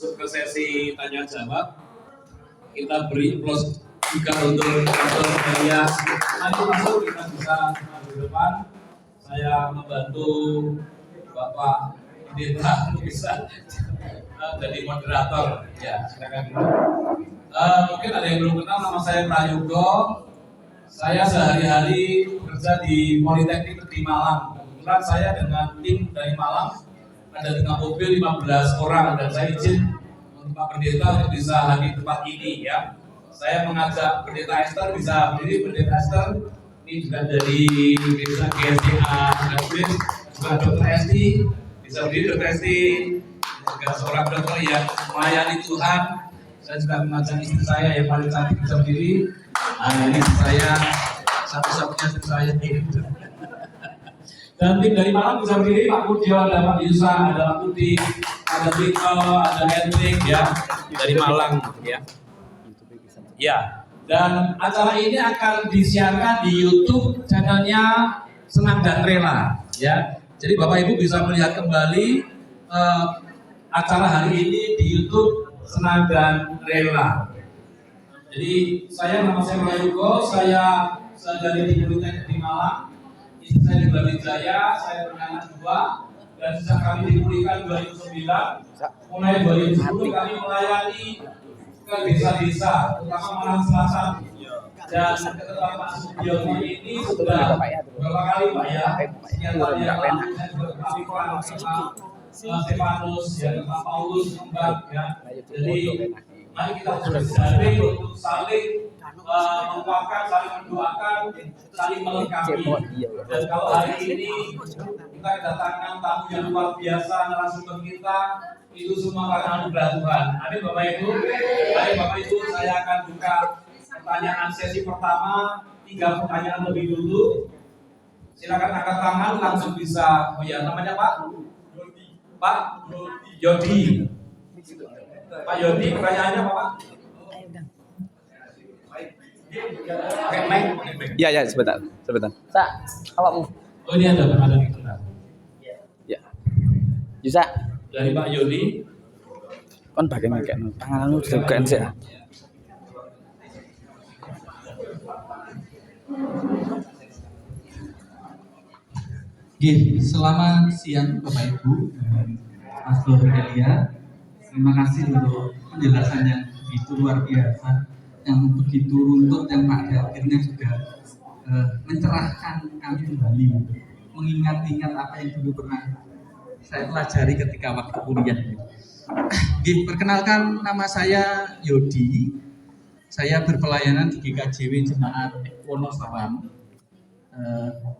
masuk ke sesi tanya jawab. Kita beri plus juga untuk Dr. Elias. Nanti masuk kita bisa di depan. Saya membantu Bapak Pendeta bisa jadi moderator. Ya, silakan. Mungkin ada yang belum kenal, nama saya Prayogo. Saya sehari-hari bekerja di Politeknik Negeri Malang. Kebetulan saya dengan tim dari Malang ada dengan mobil 15 orang dan saya izin untuk Pak Pendeta untuk bisa hadir di tempat ini ya. Saya mengajak Pendeta Esther bisa berdiri. Pendeta Esther ini juga dari desa GSDA Graduate, juga Dr. Esti bisa berdiri. Dr. Esti juga seorang dokter yang melayani Tuhan. Saya juga mengajak istri saya yang paling cantik bisa berdiri. Nah, ini saya satu-satunya istri saya ini. Dan tim dari Malang bisa berdiri, Pak Pudjo, ada Pak Yusa, ada Pak Budi, ada Vito, ada Hendrik ya dari Malang ya. Ya, dan acara ini akan disiarkan di YouTube channelnya Senang dan Rela ya. Jadi Bapak Ibu bisa melihat kembali acara hari ini di YouTube Senang dan Rela. Jadi nama saya Prayogo, saya dari di Politeknik di Malang. Istri saya di Brawijaya, saya punya anak 2 dan sejak kami dipulihkan 2009, mulai 2010 kami melayani ke desa-desa, terutama Malang Selatan. Dan ketika Pak Sugiono ini sudah beberapa kali Pak ya, sekian tahun yang lalu saya juga Pak Stefanus, ya Pak Paulus, Mbak ya. Jadi mari kita bersaling untuk saling menguatkan, saling mendoakan, saling melengkapi. Dan kalau hari ini kita kedatangan tamu yang luar biasa, narasumber kita itu semua karena anugerah Tuhan. Amin Bapak Ibu. Baik Bapak Ibu, saya akan buka pertanyaan sesi pertama. 3 pertanyaan lebih dulu. Silakan angkat tangan langsung bisa. Oh ya, namanya Pak Yodi. Pak Yodi, pertanyaannya apa Pak? Ya, sebentar. Sa, awakmu. Oh ini ada itu. Ya. Yusa. Dari Pak Yodi. Kon bagian kayak tanganmu dibukain sih. Selamat siang Bapak Ibu, Mas Dr. Elia. Terima kasih untuk penjelasan yang begitu luar biasa, yang begitu runtut, yang pada akhirnya juga mencerahkan kami kembali, mengingat-ingat apa yang dulu pernah saya pelajari ketika waktu kuliah. Perkenalkan, nama saya Yodi. Saya berpelayanan di GKJW Jemaat Wonosalam.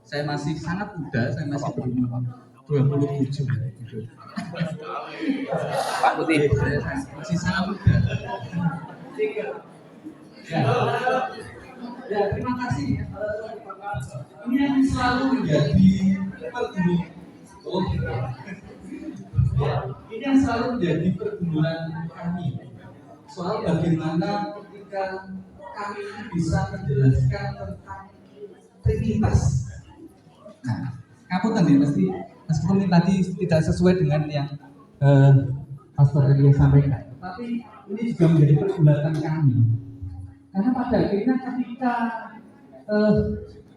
Saya masih sangat muda, saya masih berumur 27. Pak Putih. Saya masih sangat muda. Ya, terima kasih. Ini yang selalu menjadi ini yang selalu menjadi pergumulan kami. Soal bagaimana ketika kami bisa menjelaskan tentang Trinitas. Nah, ngapunten nih meskipun tadi tidak sesuai dengan yang Pastor Elia sampaikan, tapi ini juga menjadi pergulatan kami. Karena pada akhirnya ketika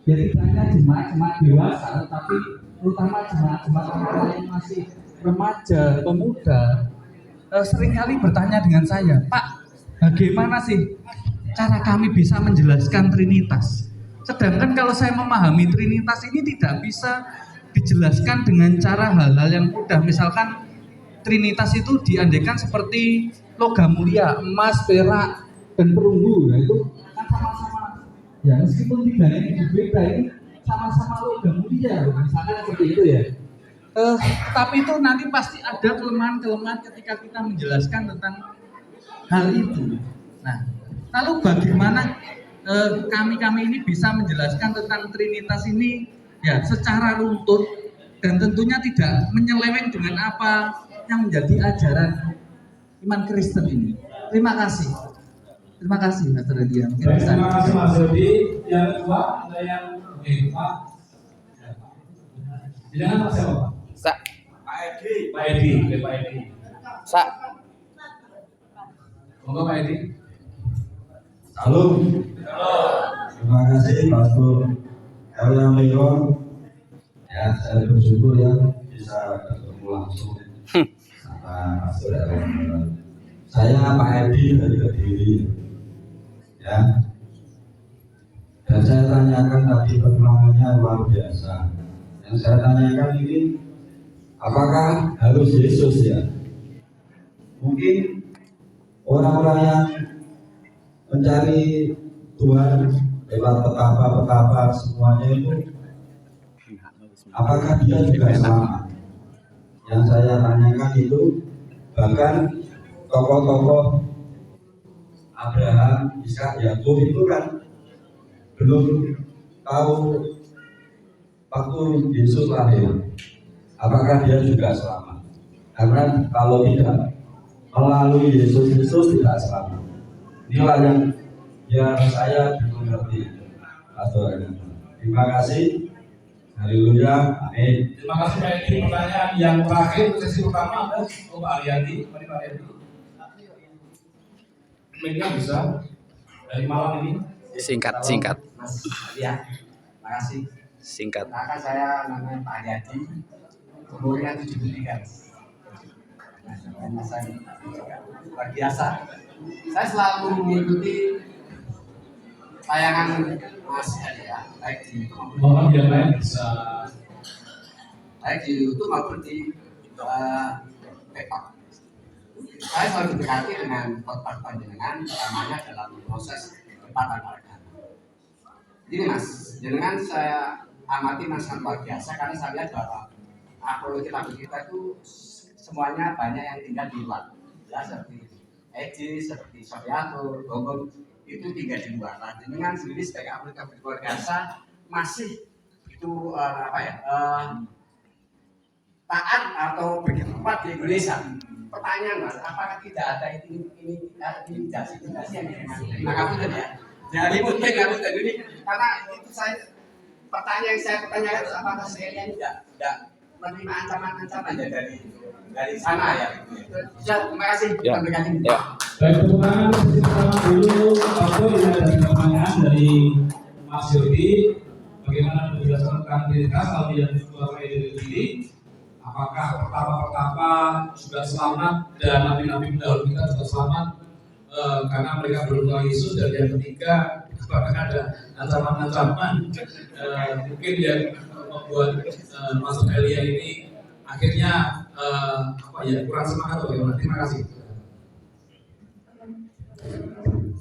ya tidak hanya jemaat dewasa, tapi terutama jemaat yang masih remaja, pemuda, seringkali bertanya dengan saya, Pak, bagaimana sih cara kami bisa menjelaskan Trinitas? Sedangkan kalau saya memahami Trinitas ini tidak bisa dijelaskan dengan cara hal-hal yang mudah. Misalkan Trinitas itu diandaikan seperti logam mulia, emas, perak, dan perunggu. Nah itu kan sama-sama, ya meskipun tiganya berbeda, ini sama-sama logam mulia, misalkan seperti itu ya. Tapi itu nanti pasti ada kelemahan-kelemahan ketika kita menjelaskan tentang hal itu. Nah, lalu bagaimana kami ini bisa menjelaskan tentang Trinitas ini ya secara runtut dan tentunya tidak menyeleweng dengan apa yang menjadi ajaran iman Kristen ini. Terima kasih Mas Radia. Terima kasih Mas Yodi. Yang kedua ada yang Pak. Jangan Pak siapa Pak? Sa. Pak Edi. Sa. Monggo Pak Edi. Salam. Terima kasih Pastor Elia Mekon. Ya, saya bersyukur ya bisa ketemu langsung sama Pastor Elia Mekon. Saya Pak Edi dari Kediri. Ya. Dan saya tanyakan tadi pertemuannya luar biasa. Yang saya tanyakan ini, apakah harus Yesus ya? Mungkin orang-orang yang mencari Tuhan lewat petapa-petapa semuanya itu, apakah dia juga selamat? Yang saya tanyakan itu, bahkan tokoh-tokoh Abraham, Ishak, Yakub itu kan belum tahu waktu Yesus lahir, apakah dia juga selamat? Karena kalau tidak melalui Yesus tidak selamat. Inilah yang saya mengerti, Pastor. Terima kasih. Haleluya. Amin. Terima kasih Pak Edi. Pertanyaan yang terakhir sesi pertama ada Pak Ariadi. Mari Pak Ariadi. Mereka bisa dari malam ini. Singkat. Mas ya, makasih. Singkat. Maka saya namanya Pak Yadi, umurnya 73. Nah, saya luar biasa. Saya selalu mengikuti tayangan Mas Yadi ya, baik di YouTube Mohon yang lain bisa. Maupun di TikTok. Saya selalu berhati dengan khotbah panjenengan, utamanya dalam proses kepatan agama. Jadi Mas, jenengan saya amati Mas sangat luar biasa karena saya lihat bahwa apologi kita itu semuanya banyak yang tinggal di luar. Ya seperti Eji, seperti Sofiatur, Bogor itu tinggal di luar. Nah, jenengan sendiri sebagai apologi luar biasa masih itu taat atau bertempat di Indonesia. Pertanyaan Mas, apakah tidak ada intimidasi yang terima kasih ya? Jadi mungkin ini karena itu saya pertanyaan yang saya pertanyakan itu apakah saya tidak menerima ancaman-ancaman ya dari sana ya? Ya, terima kasih. Ya. Baik, teman-teman, sesi pertama dulu. Pastor, ini ada pertanyaan dari Mas Yodi. Bagaimana menjelaskan tentang diri kalau yang Bapak Edi ini? Apakah pertapa-pertapa juga selamat dan nabi-nabi pendahulu kita juga selamat karena mereka belum tahu Yesus? Dan yang ketiga, apakah ada ancaman-ancaman mungkin yang membuat Pastor Elia ini akhirnya kurang semangat atau bagaimana? Terima kasih.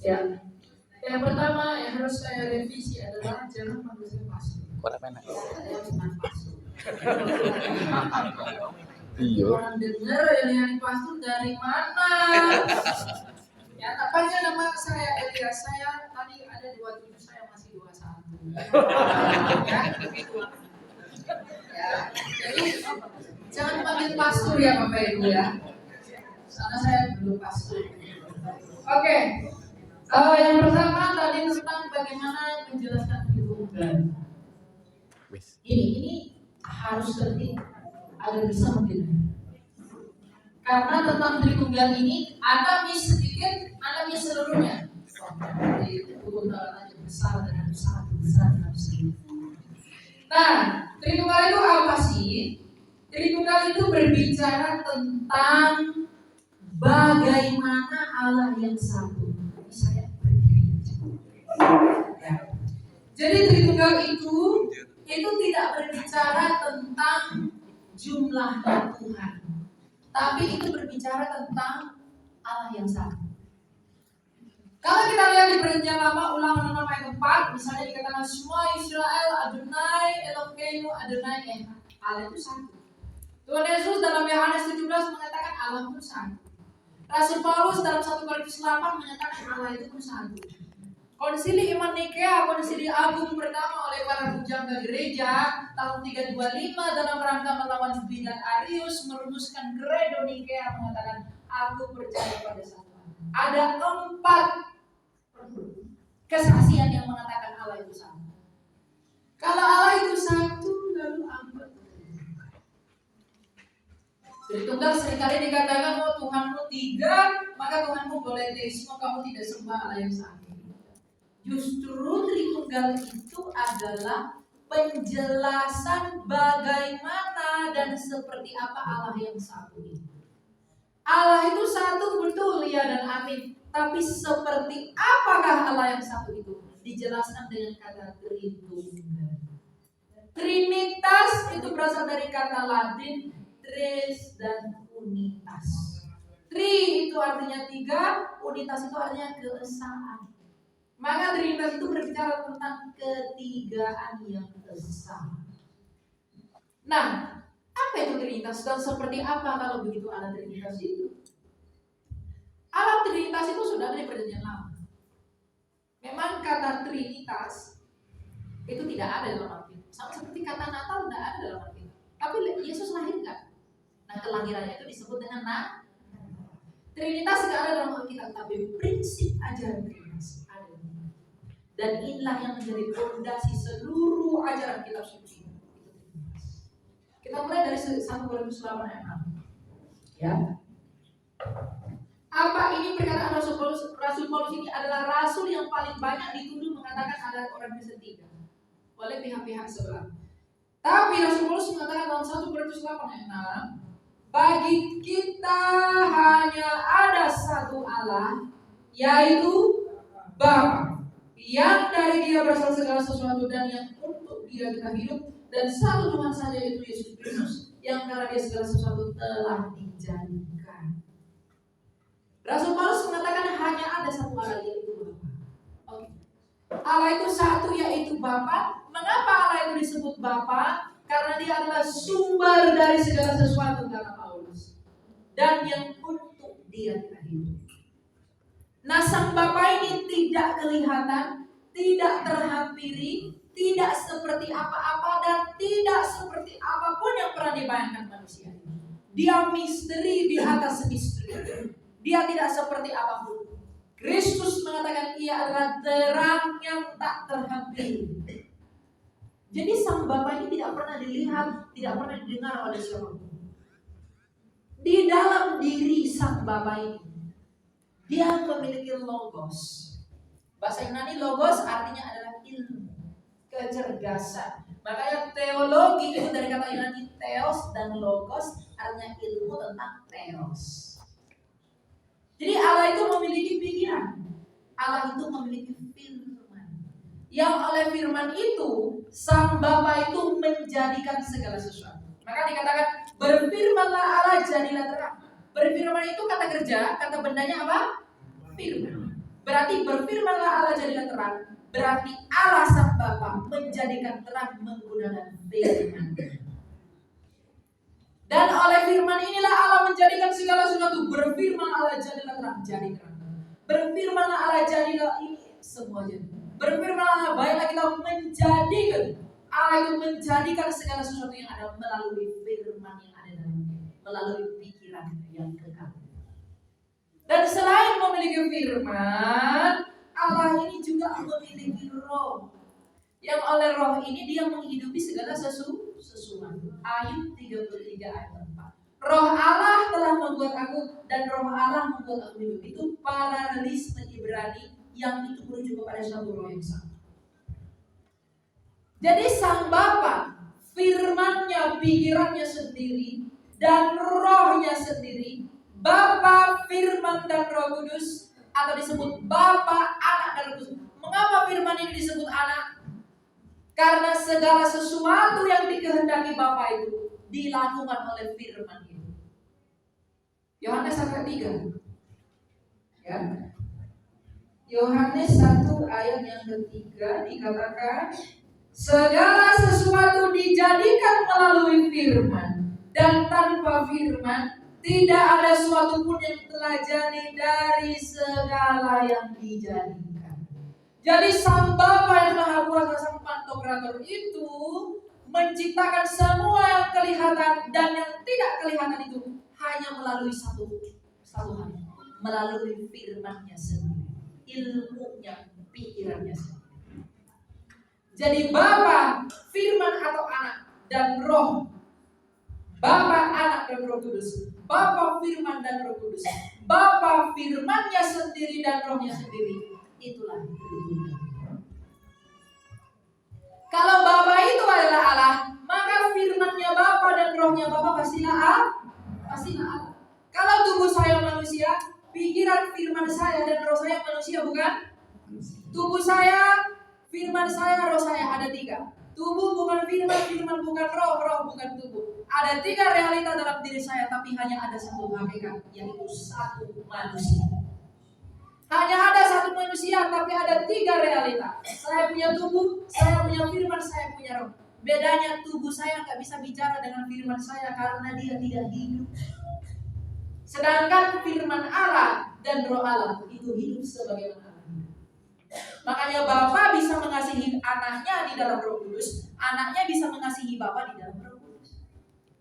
Ya, yang pertama yang harus saya revisi adalah jangan panggil saya pastor. Saya bukan pastor. Iya. Orang dengar yang pastor dari mana? Ya, apanya nama saya Elia? Saya tadi ada 27, saya masih 21. Ya, ya, jadi jangan panggil pastor ya Bapak Ibu ya. Karena saya belum pastor. Oke. Yang pertama tadi tentang bagaimana menjelaskan Tritunggal. Ini harus penting agar bisa mendengar. Karena tentang Tritunggal ini ada mis sedikit, ada mis seluruhnya. Jadi Tritunggal aja besar dengan besar dengan besar. Nah, Tritunggal itu apa sih? Tritunggal itu berbicara tentang bagaimana Allah yang satu. Saya berdiri. Ya. Jadi Tritunggal itu tidak berbicara tentang jumlahnya Tuhan, tapi itu berbicara tentang Allah yang satu. Kalau kita lihat di Perjanjian Lama Ulangan 6 ayat 4, misalnya dikatakan semua Israel Adonai Elokeinu Adonai Echad. Allah itu satu. Tuhan Yesus dalam Yohanes 17 mengatakan Allah pun satu. Rasul Paulus dalam 1 Korintus 8 menyatakan Allah itu pun satu. Konsili Iman Nikea, konsili agung pertama oleh para pujangga gereja tahun 325 dalam rangka melawan bidat Arius merumuskan Credo Nikea mengatakan aku percaya pada satu Allah. Ada 4 kesaksian yang mengatakan Allah itu satu. Kalau Allah itu satu, lalu apa? Tritunggal seringkali dikatakan Tuhanmu 3, maka Tuhanmu boleh teisme, kamu tidak sembah Allah yang satu. Justru Tritunggal itu adalah penjelasan bagaimana dan seperti apa Allah yang satu itu. Allah itu satu, betul ya dan amin. Tapi seperti apakah Allah yang satu itu? Dijelaskan dengan kata Tritunggal. Trinitas itu berasal dari kata Latin tres dan unitas. Tri itu artinya tiga, unitas itu artinya keesaan. Maka Trinitas itu berbicara tentang ketigaan yang esa. Nah, apa itu Trinitas dan seperti apa kalau begitu alat Trinitas itu? Alat Trinitas itu sudah ada di Perjanjian Lama. Memang kata Trinitas itu tidak ada dalam Alkitab. Sama seperti kata Natal tidak ada dalam Alkitab. Tapi Yesus lahir enggak? Nah, kelahirannya itu disebut dengan Trinitas tidak ada dalam Alkitab, tapi prinsip ajaran Trinitas ada. Dan inilah yang menjadi fondasi seluruh ajaran kitab suci. Kita mulai dari 1 Korintus 8 ayat 6. Ya. Apa ini perkataan Rasul Paulus? Rasul Paulus ini adalah rasul yang paling banyak dituduh mengatakan ada orang Kristen 3 oleh pihak-pihak sebelah. Tapi Rasul Paulus mengatakan dalam 1 Korintus 8 ayat 6, bagi kita hanya ada satu Allah, yaitu Bapa, yang dari Dia berasal segala sesuatu dan yang untuk Dia kita hidup, dan satu Tuhan saja, yaitu Yesus Kristus, yang karena Dia segala sesuatu telah dijadikan. Rasul Paulus mengatakan hanya ada satu Allah, yaitu Bapa. Oke. Allah itu satu, yaitu Bapa. Mengapa Allah itu disebut Bapa? Karena Dia adalah sumber dari segala sesuatu, kata Paulus, dan yang untuk Dia kita hidup. Nah, Sang Bapa ini tidak kelihatan, tidak terhampiri, tidak seperti apa-apa, dan tidak seperti apapun yang pernah dibayangkan manusia. Dia misteri di atas misteri. Dia tidak seperti apapun. Kristus mengatakan Ia adalah terang yang tak terhampiri. Jadi Sang Bapa ini tidak pernah dilihat, tidak pernah didengar oleh siapapun. Di dalam diri Sang Bapa ini, Dia memiliki logos. Bahasa Yunani logos artinya adalah ilmu, kecerdasan. Makanya teologi itu dari kata Yunani theos dan logos, artinya ilmu tentang theos. Jadi Allah itu memiliki pikiran, Allah itu memiliki firman. Yang oleh firman itu Sang Bapa itu menjadikan segala sesuatu. Maka dikatakan berfirmanlah Allah jadilah terang. Berfirman itu kata kerja, kata bendanya apa? Firman. Berarti berfirmanlah Allah jadilah terang. Berarti Allah Sang Bapa menjadikan terang menggunakan firman. Dan oleh firman inilah Allah menjadikan segala sesuatu. Berfirman Allah jadilah terang, jadi terang. Berfirmanlah Allah jadilah ini semua jadi. Berfirmanlah baiklah kita menjadikan. Allah itu menjadikan segala sesuatu yang ada melalui firman yang ada dalamnya, melalui pikiran yang kekal. Dan selain memiliki firman, Allah ini juga memiliki roh. Yang oleh roh ini Dia menghidupi segala sesuatu. Ayub 33 ayat 4. Roh Allah telah membuat aku, dan roh Allah membuat aku hidup. Itu paralelisme Ibrani yang itu merujuk kepada satu roh yang sama. Jadi Sang Bapa, firman-Nya, pikirannya sendiri, dan rohnya sendiri. Bapa, firman, dan Roh Kudus, atau disebut Bapa, Anak, dan Roh Kudus. Mengapa firman ini disebut anak? Karena segala sesuatu yang dikehendaki Bapa itu dilakukan oleh firman itu. Yohanes 1:3. Ya. Yohanes 1 ayat yang ketiga dikatakan, segala sesuatu dijadikan melalui firman, dan tanpa firman tidak ada suatu pun yang telah jadi dari segala yang dijadikan. Jadi Sang Bapa yang Maha Kuasa, Sang Pantokrator itu menciptakan semua yang kelihatan dan yang tidak kelihatan itu hanya melalui satu hal, melalui firman-Nya sendiri, ilmunya, pikirannya sendiri. Jadi Bapa, firman atau anak, dan roh. Bapa, anak, dan Roh Kudus. Bapa, firman, dan Roh Kudus. Bapa, firman, firman-Nya sendiri dan Roh-Nya sendiri, itulah Tritunggal. Kalau Bapa itu adalah Allah, maka firman-Nya Bapa dan Roh-Nya Bapa pastilah Allah. Kalau tubuh saya manusia, pikiran, firman saya dan roh saya manusia, bukan? Tubuh saya, firman saya, roh saya, ada 3. Tubuh bukan firman, firman bukan roh, roh bukan tubuh. Ada 3 realita dalam diri saya, tapi hanya ada 1 hakikat, yaitu 1 manusia. Hanya ada 1 manusia, tapi ada 3 realita. Saya punya tubuh, saya punya firman, saya punya roh. Bedanya tubuh saya nggak bisa bicara dengan firman saya karena dia tidak hidup. Sedangkan firman Allah dan roh Allah itu hidup sebagaimana Allah. Makanya Bapa bisa mengasihi anaknya di dalam Roh Kudus, anaknya bisa mengasihi Bapa di dalam Roh Kudus.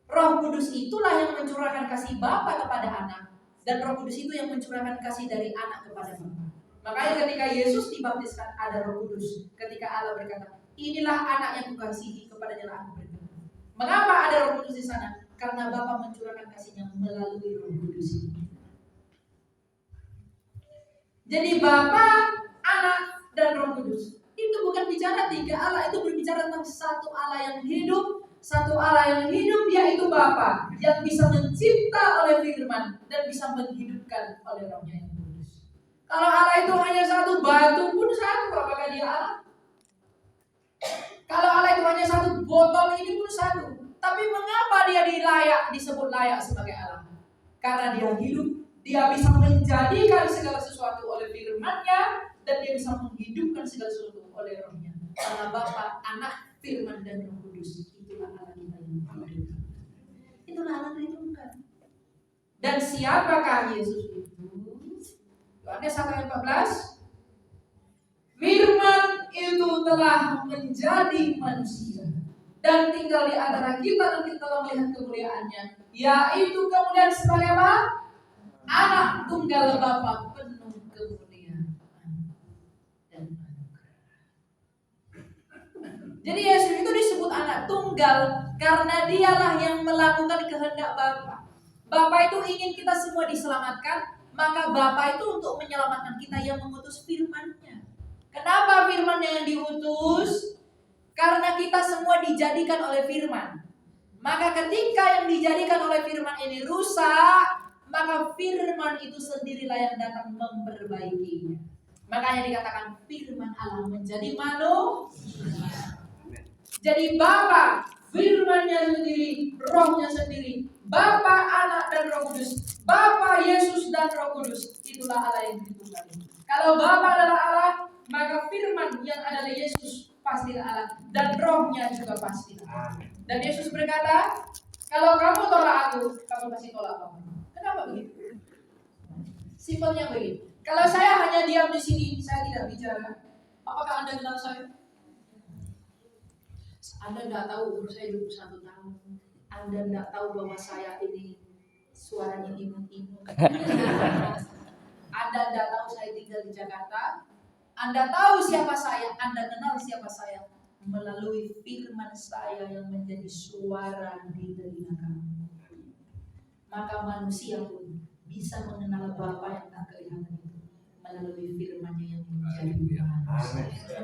Roh Kudus itulah yang mencurahkan kasih Bapa kepada anak, dan Roh Kudus itu yang mencurahkan kasih dari anak kepada Bapa. Makanya ketika Yesus dibaptiskan ada Roh Kudus. Ketika Allah berkata, inilah anak yang kukasihi, kepadanya aku berkenan. Mengapa ada Roh Kudus di sana? Karena Bapa mencurahkan kasihnya melalui Roh Kudus ini. Jadi Bapa, Anak, dan Roh Kudus itu bukan bicara 3 Allah, itu berbicara tentang 1 Allah yang hidup. 1 Allah yang hidup yaitu Bapa, yang bisa mencipta oleh firman dan bisa menghidupkan oleh Roh-Nya yang kudus. Kalau Allah itu hanya 1, batu pun 1, apakah dia Allah? Kalau Allah itu hanya 1, botol ini pun 1. Tapi mengapa dia disebut layak sebagai Allah? Karena dia hidup, dia bisa menjadikan segala sesuatu oleh firman-Nya, dan dia bisa menghidupkan segala sesuatu oleh Roh-Nya. Karena Bapa, Anak, Firman, dan Roh Kudus, itulah Allah kita yang hidup. Itulah Allah Tritunggal. Dan siapakah Yesus itu? Yohanes 1:14. Firman itu telah menjadi manusia dan tinggal di antara kita, dan kita telah melihat kemuliaannya, yaitu kemuliaan sebagai apa? Anak tunggal Bapa, penuh kemuliaan dan anugerah. Jadi Yesus itu disebut anak tunggal karena dialah yang melakukan kehendak Bapa. Bapa itu ingin kita semua diselamatkan, maka Bapa itu untuk menyelamatkan kita yang mengutus firman-Nya. Kenapa firman-Nya yang diutus? Karena kita semua dijadikan oleh firman. Maka ketika yang dijadikan oleh firman ini rusak, maka firman itu sendirilah yang datang memperbaikinya. Makanya dikatakan firman Allah menjadi manusia. Jadi Bapa, firman-Nya sendiri, Roh-Nya sendiri, Bapa, Anak, dan Roh Kudus, Bapa, Yesus, dan Roh Kudus, itulah Allah yang Tritunggal. Kalau Bapa adalah Allah, maka firman yang adalah Yesus pastilah Allah, dan Roh-Nya juga pastilah Allah. Dan Yesus berkata, kalau kamu tolak aku, kamu pasti tolak Bapa. Kenapa begitu? Simpelnya begini. Kalau saya hanya diam di sini, saya tidak bicara, apakah Anda kenal saya? Anda tidak tahu umur saya 21 tahun. Anda tidak tahu bahwa saya ini suaranya imut-imut. Anda tidak tahu saya tinggal di Jakarta. Anda tahu siapa saya, Anda kenal siapa saya melalui firman saya yang menjadi suara di telinga kamu. Maka manusia pun bisa mengenal Bapa yang tak kelihatan itu melalui firman-Nya yang menjadi manusia.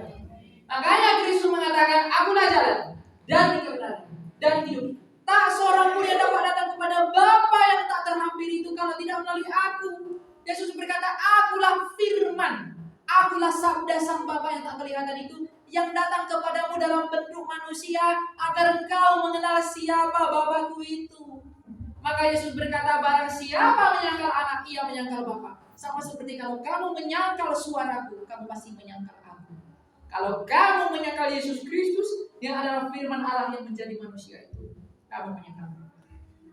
Makanya Kristus mengatakan, akulah jalan dan kebenaran dan hidup. Tak seorang pun yang dapat datang kepada Bapa yang tak terhampir itu kalau tidak melalui aku. Yesus berkata, akulah firman, akulah sabda sang Bapa yang tak kelihatan itu, yang datang kepadamu dalam bentuk manusia agar engkau mengenal siapa Bapa-Ku itu. Maka Yesus berkata, barang siapa menyangkal anak, ia menyangkal Bapa. Sama seperti kalau kamu menyangkal suaraku, kamu pasti menyangkal aku. Kalau kamu menyangkal Yesus Kristus yang adalah firman Allah yang menjadi manusia itu, kamu menyangkal.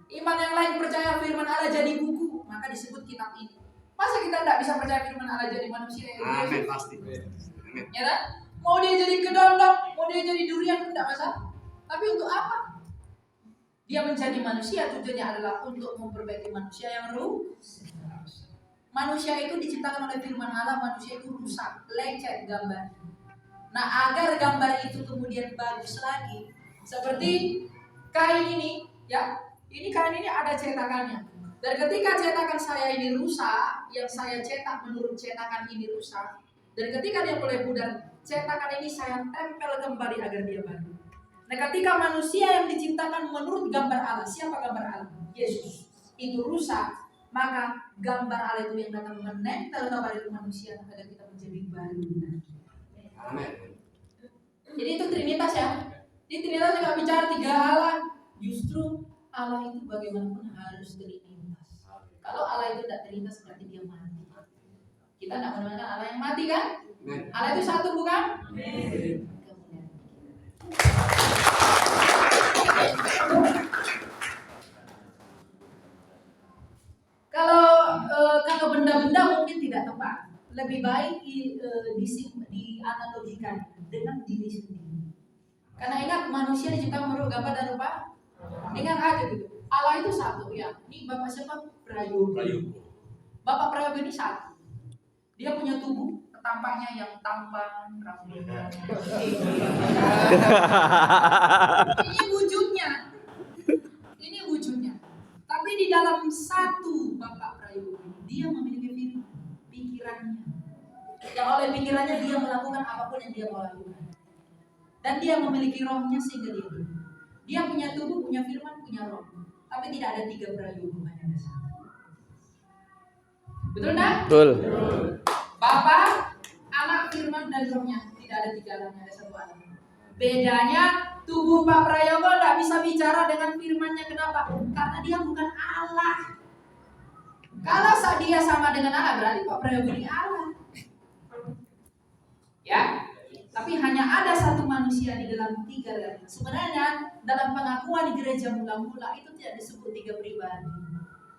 Iman yang lain percaya firman Allah jadi buku, maka disebut kitab ini. Masa kita tidak bisa percaya firman Allah jadi manusia yang Amin, pasti. Ya kan? Mau dia jadi kedondong, mau dia jadi durian pun tidak masalah. Tapi untuk apa? Dia menjadi manusia, tujuannya adalah untuk memperbaiki manusia yang rusak. Manusia itu diciptakan oleh firman Allah, manusia itu rusak, lecet gambar. Nah, agar gambar itu kemudian bagus lagi, seperti kain ini, ya, ini kain ini ada cetakannya. Dan ketika cetakan saya ini rusak, yang saya cetak menurut cetakan ini rusak, dan ketika dia mulai pudar, cetakan ini saya tempel kembali agar dia baru. Nah, ketika manusia yang diciptakan menurut gambar Allah, siapa gambar Allah? Yesus. Itu rusak, maka gambar Allah itu yang datang menempel kepada manusia agar kita menjadi baru. Amin. Jadi itu Trinitas ya. Di Trinitas nggak bicara tiga Allah. Justru Allah itu bagaimanapun harus Trinitas. Kalau Allah itu tidak Trinitas berarti dia mati. Kita tidak menemukan Allah yang mati kan? Allah itu satu bukan? Kalau benda-benda mungkin tidak tepat. Lebih baik dianalogikan dengan diri sendiri. Karena ingat manusia diciptakan menurut gambar dan rupa. Ingat aja gitu. Allah itu satu ya. Ini Bapak siapa? Prayogo. Bapak Prayogo ini satu. Dia punya tubuh, tampaknya yang tampan, rambutnya. Ini wujudnya. Ini wujudnya. Tapi di dalam satu Bapak Prayogo, dia memiliki pikirannya. Yang oleh pikirannya dia melakukan apapun yang dia mau lakukan. Dan dia memiliki rohnya sehingga dia punya tubuh, punya firman, punya roh. Tapi tidak ada tiga Prayogo, hanya ada satu. Betul enggak? Betul. Bapa, Anak, Firman, dan Rohnya. Tidak ada tiga hanya ada satu Allah. Bedanya tubuh Pak Prayogo tidak bisa bicara dengan firmannya. Kenapa? Karena dia bukan Allah. Kalau dia sama dengan Allah berarti Pak Prayogo ini Allah. Ya. Tapi hanya ada satu manusia di dalam tiga realita. Sebenarnya dalam pengakuan gereja mula-mula itu tidak disebut tiga pribadi,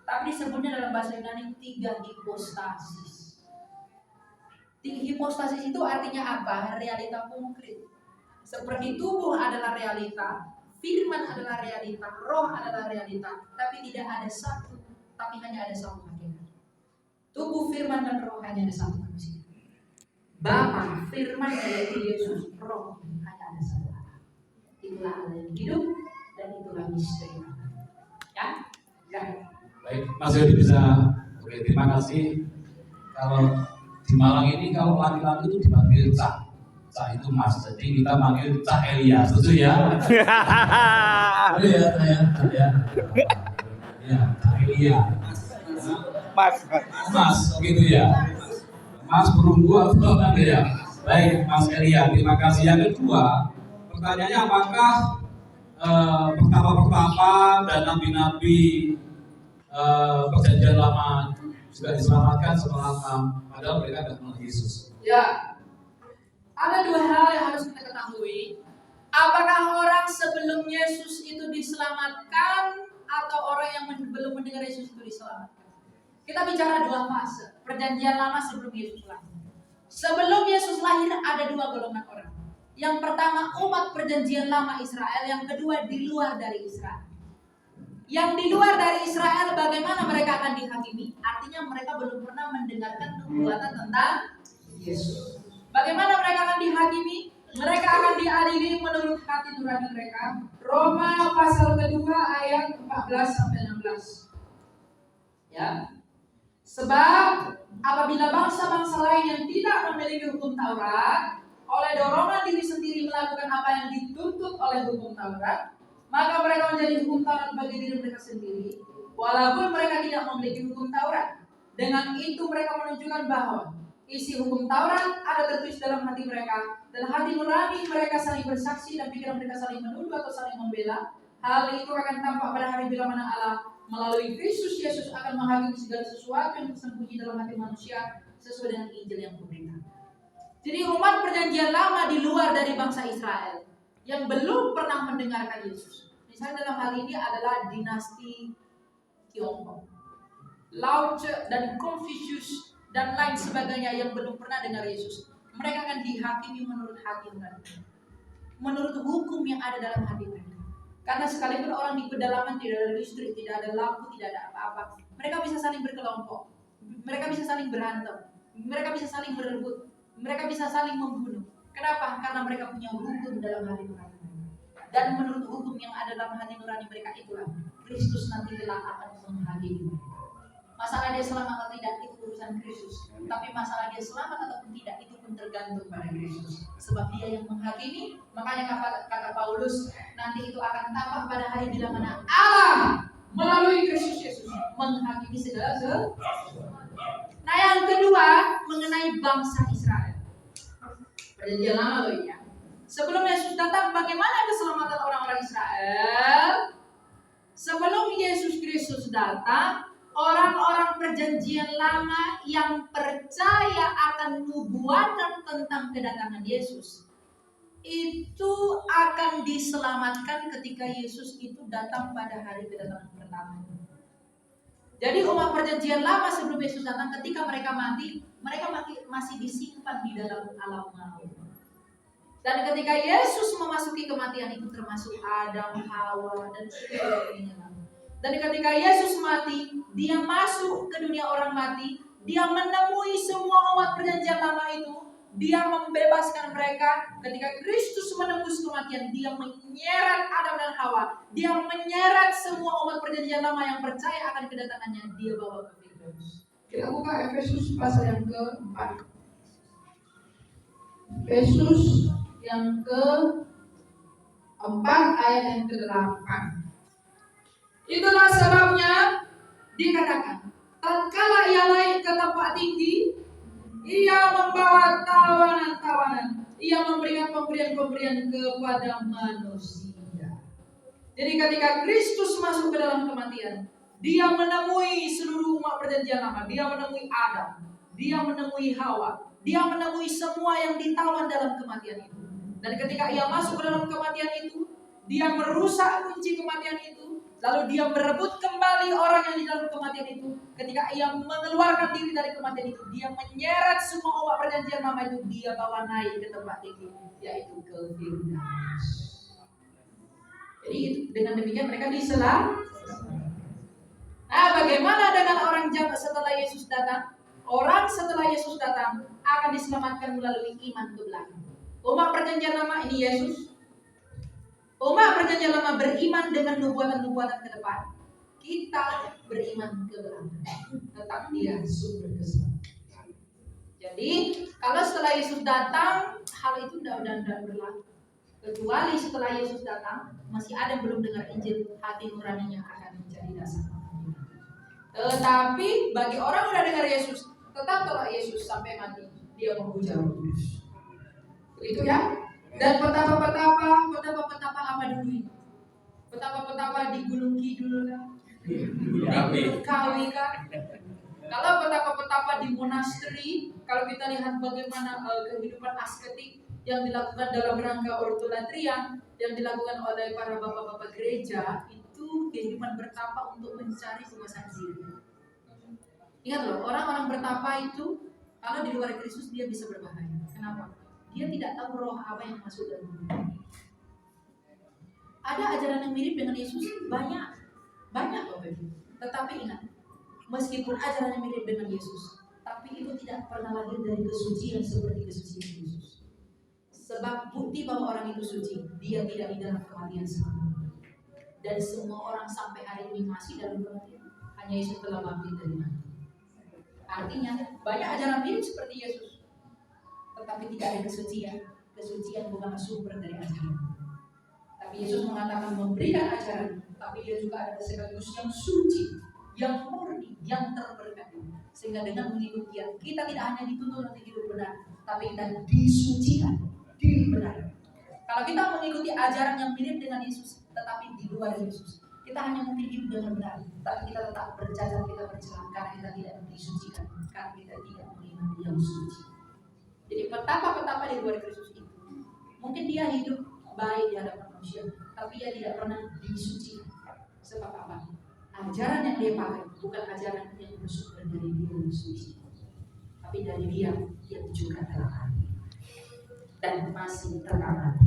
tapi disebutnya dalam bahasa Yunani tiga hipostasis. Tiga hipostasis itu artinya apa? Realita konkret. Seperti tubuh adalah realita, firman adalah realita, roh adalah realita, tapi tidak ada satu, tapi hanya ada satu hakikat. Tubuh, firman, dan roh hanya ada satu manusia. Bapa, firman, yaitu Yesus, roh hanya ada satu Allah. Itulah Allah yang hidup dan itulah misteri Allah. Ya? Ya. Baik, Mas Yodi bisa. Oke, terima kasih. Kalau di Malang ini kalau laki-laki itu dipanggil Cak. Cak itu Mas, jadi kita panggil Cak Elia, setuju ya? Oh ya, saya. Ya, Cak Elia. Mas, begitu ya. Mas perunggu atau apa ya? Baik, Mas Elia, terima kasih. Yang kedua, pertanyaannya apakah pertapa-pertapa dan nabi-nabi perjanjian lama juga diselamatkan setelah padahal mereka tidak mengenal Yesus? Ya, ada dua hal yang harus kita ketahui. Apakah orang sebelum Yesus itu diselamatkan atau orang yang belum mendengar Yesus itu diselamatkan? Kita bicara dua fase. Perjanjian lama sebelum Yesus lahir. Sebelum Yesus lahir ada dua golongan orang. Yang pertama umat perjanjian lama Israel, yang kedua di luar dari Israel. Yang di luar dari Israel bagaimana mereka akan dihakimi? Artinya mereka belum pernah mendengarkan nubuatan tentang Yesus. Bagaimana mereka akan dihakimi? Mereka akan diadili menurut hati nurani mereka. Roma pasal kedua ayat 14 sampai 16. Ya. Sebab apabila bangsa-bangsa lain yang tidak memiliki hukum Taurat oleh dorongan diri sendiri melakukan apa yang dituntut oleh hukum Taurat, maka mereka menjadi hukum Taurat bagi diri mereka sendiri, walaupun mereka tidak memiliki hukum Taurat. Dengan itu mereka menunjukkan bahwa isi hukum Taurat ada tertulis dalam hati mereka, dan hati nurani mereka saling bersaksi dan pikiran mereka saling menuduh atau saling membela. Hal itu akan tampak pada hari bila mana Allah melalui Kristus Yesus akan menghakimi segala sesuatu yang tersembunyi dalam hati manusia sesuai dengan Injil yang kuberitakan. Jadi umat perjanjian lama di luar dari bangsa Israel yang belum pernah mendengarkan Yesus. Misalnya dalam hal ini adalah dinasti Tiongkok, Lao Tse dan Confucius dan lain sebagainya yang belum pernah dengar Yesus. Mereka akan dihakimi menurut hati mereka, menurut hukum yang ada dalam hati mereka. Karena sekalipun orang di pedalaman tidak ada listrik, tidak ada lampu, tidak ada apa-apa, mereka bisa saling berkelompok, mereka bisa saling berantem, mereka bisa saling berebut, mereka bisa saling membunuh. Kenapa? Karena mereka punya hukum dalam hati nurani mereka. Dan menurut hukum yang ada dalam hati nurani mereka itulah Kristus nanti telah akan menghakimi mereka. Masalah dia selamat atau tidak itu urusan Kristus. Tapi masalah dia selamat ataupun tidak itu pun tergantung pada Kristus. Sebab dia yang menghakimi. Makanya kata Paulus, nanti itu akan tampak pada hari bila mana Allah melalui Kristus Yesus menghakimi segala sesuatu. Nah, yang kedua mengenai bangsa Israel. Perjanjian Lama loh ya. Sebelum Yesus datang, bagaimana keselamatan orang-orang Israel? Sebelum Yesus Kristus datang, orang-orang Perjanjian Lama yang percaya akan nubuatan tentang kedatangan Yesus itu akan diselamatkan ketika Yesus itu datang pada hari kedatangan pertama. Jadi umat Perjanjian Lama sebelum Yesus datang, ketika mereka mati masih disimpan di dalam alam maut. Dan ketika Yesus memasuki kematian itu termasuk Adam, Hawa, dan sebagainya. Dan ketika Yesus mati, dia masuk ke dunia orang mati, dia menemui semua umat Perjanjian Lama itu, dia membebaskan mereka. Ketika Kristus menembus kematian, dia menyeret Adam dan Hawa, dia menyeret semua umat Perjanjian Lama yang percaya akan kedatangannya, dia bawa ke Firdaus. Kita buka Efesus pasal yang ke-4. Efesus yang ke-4 ayat yang ke-8. Itulah sebabnya dikatakan, tatkala ia naik ke tempat tinggi, ia membawa tawanan-tawanan, ia memberikan pemberian-pemberian kepada manusia. Jadi ketika Kristus masuk ke dalam kematian, dia menemui seluruh umat Perjanjian Lama, dia menemui Adam, dia menemui Hawa, dia menemui semua yang ditawan dalam kematian itu. Dan ketika ia masuk ke dalam kematian itu, dia merusak kunci kematian itu, lalu dia merebut kembali orang yang di dalam kematian itu. Ketika ia mengeluarkan diri dari kematian itu, dia menyeret semua umat Perjanjian Lama itu, dia bawa naik ke tempat tinggi, yaitu ke Firdaus. Jadi dengan demikian mereka diselamatkan. Nah, bagaimana dengan orang jahat setelah Yesus datang? Orang setelah Yesus datang akan diselamatkan melalui iman ke belakang. Umat Perjanjian Lama ini Yesus. Umat Perjanjian Lama beriman dengan nubuatan-nubuatan ke depan. Kita beriman ke belakang. Tentang dia sumber keselamatan. Jadi, kalau setelah Yesus datang, hal itu tidak berlaku. Kecuali setelah Yesus datang, masih ada yang belum dengar Injil, hati nuraninya akan menjadi dasar. Tetapi bagi orang yang sudah dengar Yesus, tetap tolak Yesus sampai mati, dia memuja Roh Kudus. Begitu ya? Dan petapa-petapa apa dulu ini? Petapa-petapa di Gunung Kidul kan? Kawi kan? Kalau petapa-petapa di monasteri, kalau kita lihat bagaimana kehidupan asketik yang dilakukan dalam rangka ortolatria, yang dilakukan oleh para bapak-bapak gereja, itu kehidupan bertapa untuk mencari kepuasan diri. Ingat loh, orang-orang bertapa itu kalau di luar Kristus dia bisa berbahaya. Kenapa? Dia tidak tahu roh apa yang masuk dalam dirinya. Ada ajaran yang mirip dengan Yesus banyak Bapak Ibu. Tetapi ingat, meskipun ajaran yang mirip dengan Yesus, tapi itu tidak pernah lahir dari kesucian seperti kesucian Yesus. Sebab bukti bahwa orang itu suci, dia tidak di dalam kematian selama. Dan semua orang sampai hari ini masih dalam kematian. Hanya Yesus telah bangkit dari mati. Artinya banyak ajaran mirip seperti Yesus, tetapi tidak ada kesucian. Kesucian bukan sumber dari ajaran. Tapi Yesus mengatakan memberikan ajaran, tapi dia juga ada sekaligus yang suci, yang murni, yang terberkati. Sehingga dengan mengikuti dia, kita tidak hanya dituntut untuk hidup benar, tapi kita disucikan, dibenarkan. Kalau kita mengikuti ajaran yang mirip dengan Yesus, tetapi di luar Yesus, kita hanya mungkin hidup dengan benar, tapi kita tetap berjalan, kita berjalan karena kita tidak disucikan, karena kita tidak mengimani yang suci. Jadi petapa-petapa di luar Kristus itu, mungkin dia hidup baik di hadapan manusia, tapi dia tidak pernah disucikan. Sebab apa? Ajaran yang dia pakai bukan ajaran yang bersumber dari dia yang suci, tapi dari dia juga terang dan masih terang.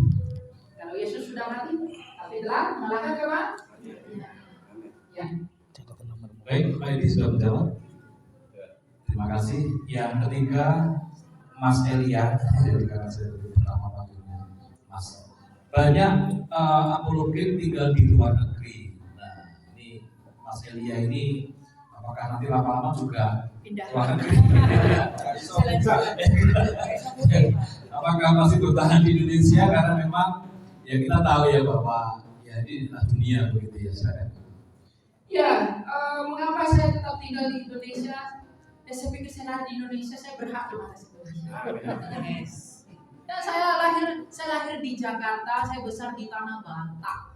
Kalau Yesus sudah mati, tapi telah mengalahkan kematian. Ya. Baik, Pak Edi sudah menjawab. Terima kasih. Yang ketiga, Mas Elia. Karena saya pertama panggilnya Mas. Banyak apologet tinggal di luar negeri. Nah, ini Mas Elia ini Apakah nanti lama-lama juga Pindah. luar negeri? Apakah masih bertahan di Indonesia karena memang ya kita tahu ya bahwa ya ini adalah dunia begitu ya saudara. Ya, mengapa saya tetap tinggal di Indonesia? Dan saya pikir saya lahir di Indonesia, saya berhak di mata Indonesia. Dan saya lahir di Jakarta, saya besar di Tanah Batak.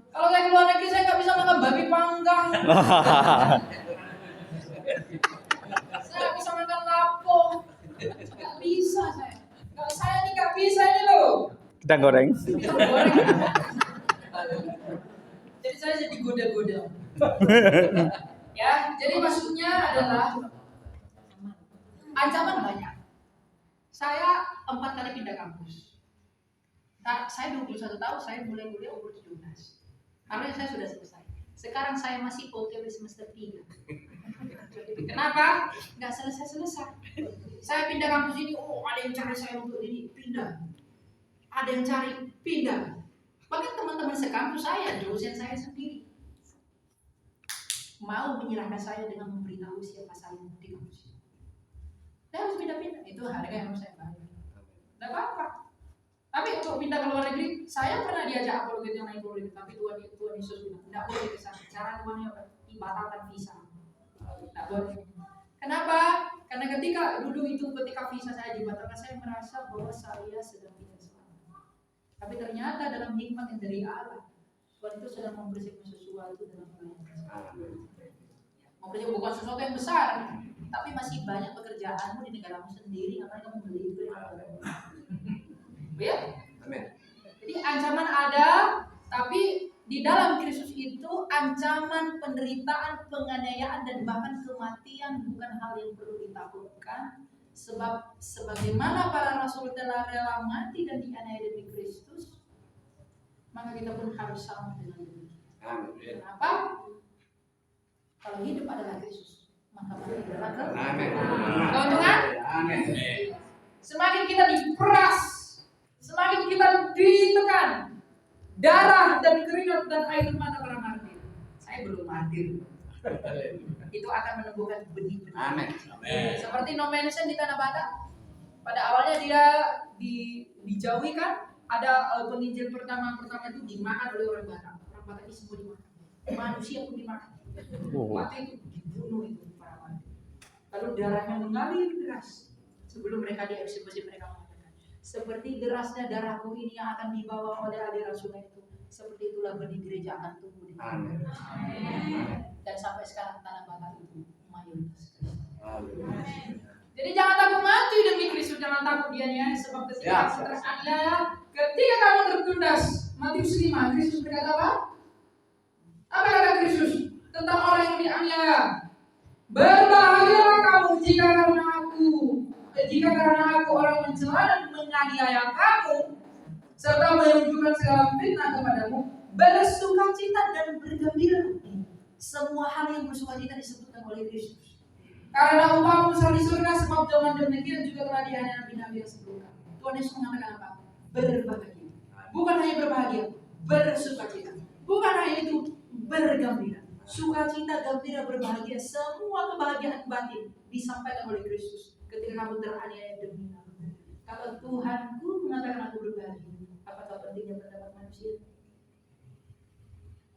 Kalau saya ke luar negeri, saya nggak bisa makan babi panggang. Saya nggak bisa makan lapo. Nggak bisa saya. Saya ini nggak bisa ini loh. Kita goreng. Bisa goreng. Jadi saya jadi goda-goda. Ya, jadi maksudnya adalah ancaman banyak. Saya 4 kali pindah kampus. Nah, saya 21 tahun, saya mulai kuliah umur 17. Karena saya sudah selesai. Sekarang saya masih OTW semester 3. Kenapa? Nggak selesai-selesai. Saya pindah kampus ini, ada yang cari saya untuk ini, pindah. Ada yang cari, pindah. Bahkan teman-teman sekampus saya, dosen saya sendiri, mau menyerahkan saya dengan memberitahu siapa saya di kampus. Saya harus pindah-pindah, itu harga yang harus saya bayar. Tidak apa-apa. Tapi untuk pindah ke luar negeri, saya pernah diajak apologet yang naik politik, tapi Tuhan Yesus bilang, tidak boleh ke sana. Cara Tuhan apa? Batalkan visa. Tidak boleh. Kenapa? Karena ketika visa saya dibatalkan, saya merasa bahwa saya sedang tidak selamat. Tapi ternyata dalam hikmat yang dari Allah, Tuhan itu sedang membersihkan sesuatu dalam pelayanan. Membersihkan bukan sesuatu yang besar, tapi masih banyak pekerjaanmu di negaramu sendiri, ngapain kamu beli itu ya? Amin. Jadi ancaman ada, tapi di dalam Kristus itu ancaman penderitaan, penganiayaan dan bahkan kematian bukan hal yang perlu ditakutkan. Sebab sebagaimana para rasul telah rela mati dan dianiaya demi Kristus, maka kita pun harus sama dengan demikian. Kenapa? Kalau hidup adalah Kristus, maka mati adalah keuntungan. Amin. Semakin kita diperas, semakin kita ditekan, darah dan keringat dan air mata para martir. Saya belum martir. Itu akan menumbuhkan benih-benih. Amin. Seperti No Mention di Tanah Batak. Pada awalnya dia dijauhi kan, ada penginjil pertama itu dimakan oleh orang Batak. Orang Batak ini semua dimakan. Manusia pun dimakan. Waktu itu dibunuh itu para martir. Lalu darahnya mengalir deras. Sebelum mereka dieksekusi, mereka mengatakan, seperti derasnya darahku ini yang akan dibawa oleh adik rasulnya itu, seperti itulah benih gereja akan tumbuh di tanah. Dan sampai sekarang Tanah Batak itu mayoritas Kristen. Jadi jangan takut mati demi Kristus, jangan takut dianiaya, sebab ketika kamu teraniaya, ketika kamu tertundas. Matius 5, Kristus berkata apa? Apa kata Kristus tentang orang yang dianiaya? Berbahagialah kamu jika karena aku orang mencela dan menganiaya kamu serta menunjukkan segala fitnah kepadamu, bersukacita dan bergembira. Semua hal yang bersukacita disebutkan oleh Kristus. Karena umpamamu besar di surga, sebab zaman demikian juga telah dianiaya nabi-nabi yang sebelumnya. Tuhan Yesus mengatakan apa? Berbahagia. Bukan hanya berbahagia, bersukacita. Bukan hanya itu, bergembira. Sukacita, gembira, berbahagia, semua kebahagiaan batin disampaikan oleh Kristus ketika kamu teraniaya demi nama. Kalau Tuhanku mengatakan aku berbahagia, apakah pentingnya pendapat manusia?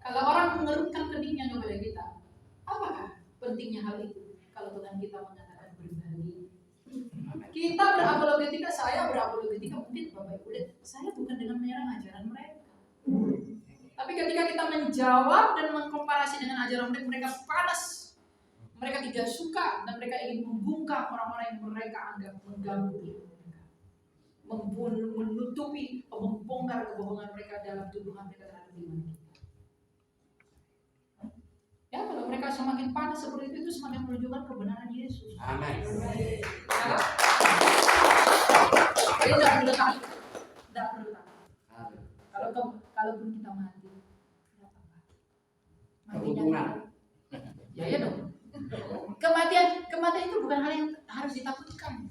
Kalau orang mengerutkan keningnya kepada kita, apakah pentingnya hal itu? Kalau Tuhan kita mengatakan berbahagia, kita berapologetika, saya berapologetika, mungkin Bapak Ibu lihat, saya bukan dengan menyerang ajaran mereka. Tapi ketika kita menjawab dan mengkomparasi dengan ajaran mereka panas, mereka tidak suka dan mereka ingin membungkam orang-orang yang mereka anggap mengganggu, menutupi, membongkar kebohongan mereka dalam tuduhan mereka terhadap iman kita. Ya, kalau mereka semakin panas seperti itu semakin menunjukkan kebenaran Yesus. Amin. Jadi tidak perlu takut. Tidak perlu takut. Kalaupun kita mati, tidak apa-apa. Matinya ya dong. Kematian itu bukan hal yang harus ditakutkan.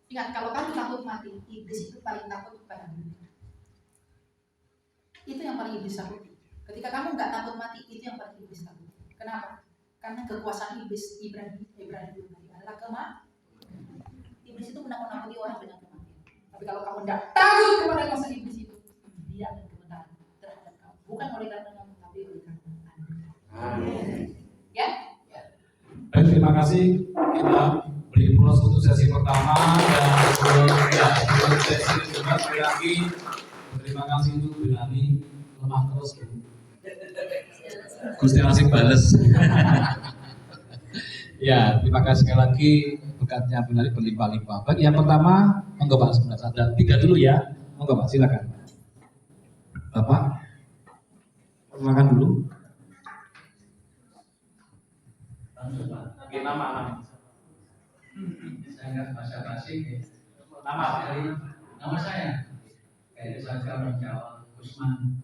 Ingat, kalau kamu takut mati, iblis itu paling takut padamu. Itu yang paling iblis takut. Ketika kamu nggak takut mati, itu yang paling iblis takut. Kenapa? Karena kekuasaan Ibrani adalah kematian. Iblis itu menakut-nakuti orang dengan kematian. Tapi kalau kamu tidak takut kepada kuasa iblis itu, dia akan gemetar terhadap kamu. Bukan oleh karena kamu, tapi oleh karena Anda. Ya? Baik, terima kasih. Kita beri plus untuk sesi pertama dan sebelum sesi kedua sekali lagi terima kasih untuk Bilani lemah terus. Gusti nasib bales. Ya, terima kasih sekali lagi berkatnya Bilani berlimpah-limpah. Baik, yang pertama, monggo Pak sebelah ada 3 dulu ya. Monggo Pak, silakan. Bapak, silakan dulu. Oke, nama. Saya nggak basa-basi. Nama saya. Kayak saja orang Jawa, Usman.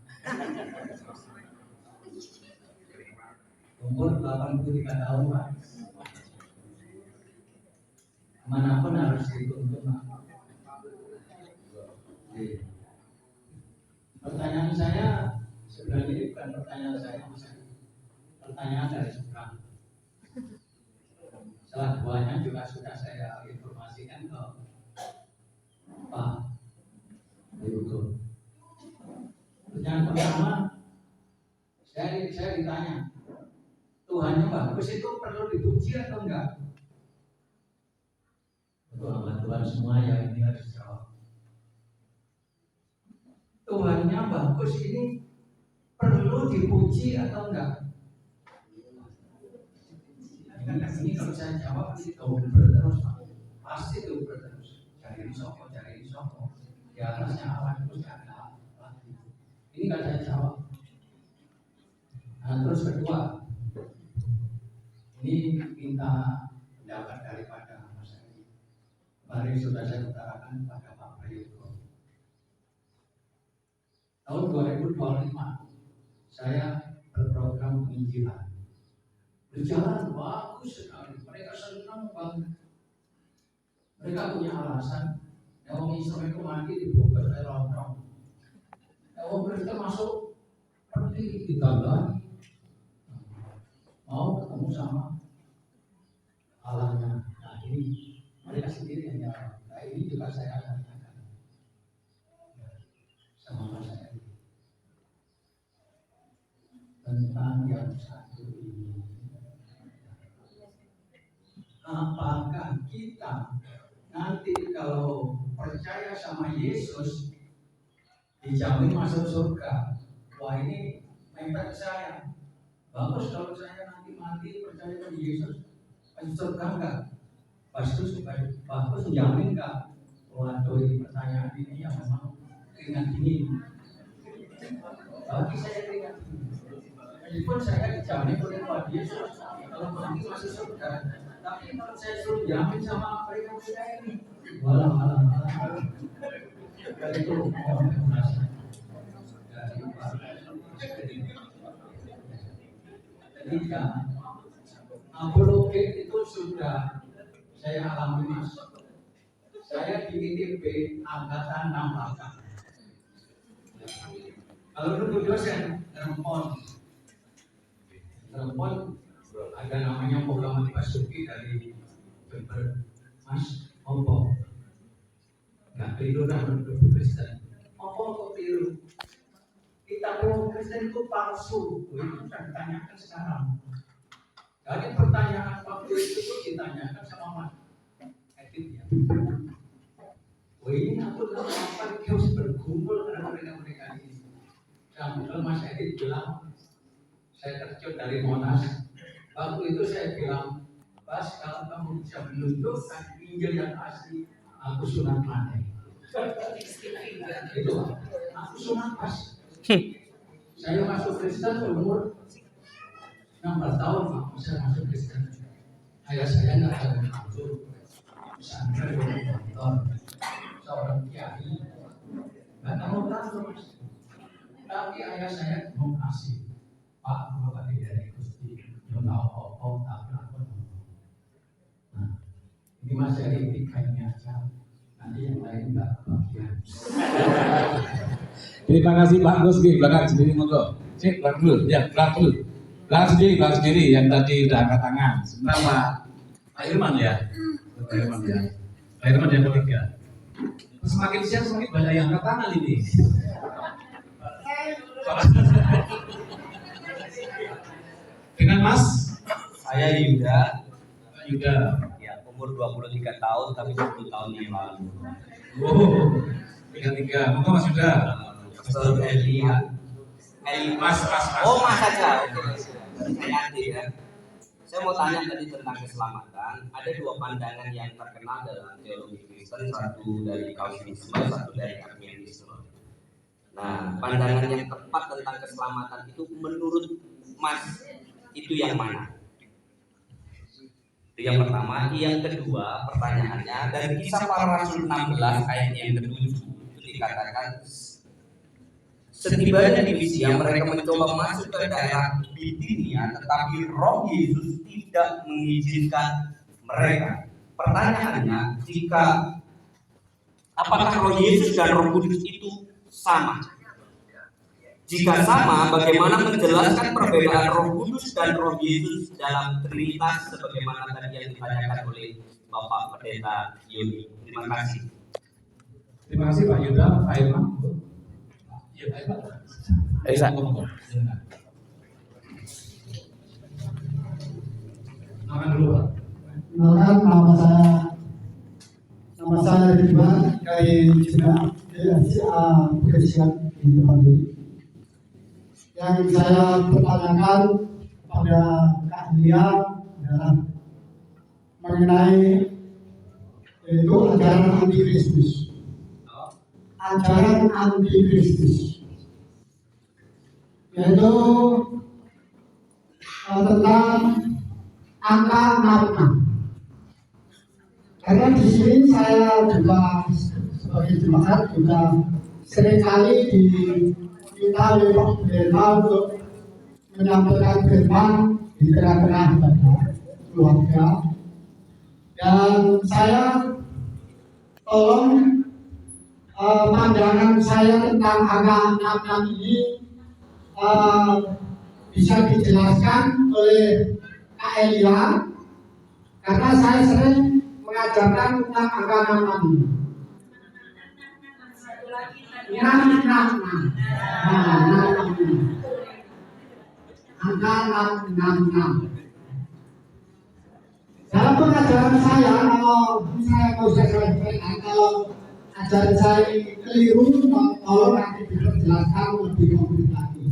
Umur 83 tahun, Pak. Manapun harus dituntut, Pak. Pertanyaan saya sebenarnya ini bukan pertanyaan saya, pertanyaan dari seberang. Salah duanya juga sudah saya informasikan ke Pak Yudo. Pertanyaan pertama, saya ditanya, Tuhannya bagus itu perlu dipuji atau enggak? Tuhan semua ya ini harus jawab. Tuhannya bagus ini perlu dipuji atau enggak? Ini kalau saya jawab ini double terus, Pak. Pasti double terus. Cari soko. Di atasnya awan terus ada lagi. Ini kalau saya jawab. Nah, terus kedua, ini minta pendapat daripada Mas Edi. Kemarin sudah saya utarakan kepada Pak Prayogo. Tahun 2025 saya berprogram penginjilan. Berjalan bagus sekali, mereka senang banget. Mereka punya alasan, yang instrumen itu mati dibongkar oleh lontong. Mereka masuk pergi ditambah, mau ketemu sama Allahnya. Nah ini mereka sendiri yang jawab. Nah ini juga saya akan tanyakan sama Mas Edi tentang yang satu ini. Apakah kita nanti kalau percaya sama Yesus dijamin masuk surga? Wah ini mepet saya. Bagus kalau saya nanti mati percaya sama Yesus masuk surga enggak? Bagus menjamin enggak? Waduh ini pertanyaan ini yang memang ringan ini. Bagi saya ringan ini. Meskipun saya dijamin oleh Tuhan Yesus kalau mati masuk surga. Tapi kalau saya suruh jamin sama mereka ini, walau dari itu ketiga, apologet itu sudah saya alami Mas. Saya di ITB angkatan 68. Kalau dulu dosen Rempon ada namanya Muhammad Basuki dari Jember. Mas, opo nggak keliru kan menurut Kristen? Opo kok keliru? Kita bilang Kristen itu palsu. Itu sudah ditanyakan sekarang. Jadi pertanyaan waktu itu ditanyakan sama Mas Edit ya. Ini aku kenapa harus berkumpul karena mereka ini. Sampai Mas Edit bilang saya terjun dari Monas. Waktu itu saya bilang, Bas, kalau kamu bisa menunjukkan Injil yang asli, aku sunat mati. Itu, aku sunat Bas. Saya masuk Kristen umur 16 tahun, Pak. Saya masuk Kristen. Ayah saya nggak tahu itu. Pesantren dokter, seorang kiai. Nggak tahu Mas. Tapi ayah saya mau kasih, Pak, bapak dari Gusti. Nah, ini masih ada etikanya aja. Nanti yang lain enggak kebagian. Terima kasih Pak Gus di belakang sendiri monggo. Cek belakang dulu, ya belakang dulu. Bahas sendiri yang tadi udah angkat tangan. Sebentar Pak Irman ya. Pak Irman yang ketiga. Semakin siang semakin banyak yang angkat tangan ini. Dengan Mas? Saya Yuda. Pak Yuda. Ya, umur 23 tahun tapi 10 tahun yang lalu. Oh, 33. Monggo Mas Yuda. Pastor Elia. Mas. Oh, Mas saja. Oke. Saya Andi ya. Saya mau tanya tadi tentang keselamatan. Ada dua pandangan yang terkenal dalam teologi Kristen, satu dari Calvinisme, satu dari Arminianisme. Nah, pandangan yang tepat tentang keselamatan itu menurut Mas itu yang mana? Itu yang pertama. Yang kedua, pertanyaannya dari Kisah Para Rasul 16 ayat yang ke-7 itu dikatakan setibanya di Misia mereka mencoba masuk ke daerah Bitinia, tetapi Roh Yesus tidak mengizinkan mereka. Pertanyaannya, apakah Roh Yesus dan Roh Kudus itu sama? Jika sama, bagaimana menjelaskan perbedaan Roh Kudus dan Roh Yesus dalam Trinitas sebagaimana tadi yang ditanyakan oleh Bapak Pendeta Yoni? Terima kasih. Terima kasih Pak Yuda, Pak Irman. Ya, Pak Irman. Isa. Makan dulu Pak. Kenalkan nama saya Ridwan dari Jemaat GSCA Bekesian di Bali. Yang saya pertanyakan kepada Kak Lia adalah mengenai yaitu ajaran antikristus. Ajaran antikristus yaitu tentang angka 66. Karena di sini saya juga sebagai jemaat juga seringkali diminta oleh Pak Pendeta untuk menyampaikan firman di tengah-tengah keluarga. Dan saya tolong pandangan saya tentang angka 66 ini bisa dijelaskan oleh Kak Elia, karena saya sering mengajarkan tentang angka 66 ini. 666. Angka 666. Dalam pengajaran saya, kalau saya sampaikan, kalau ajaran saya keliru, tolong nanti dijelaskan lebih konkret lagi.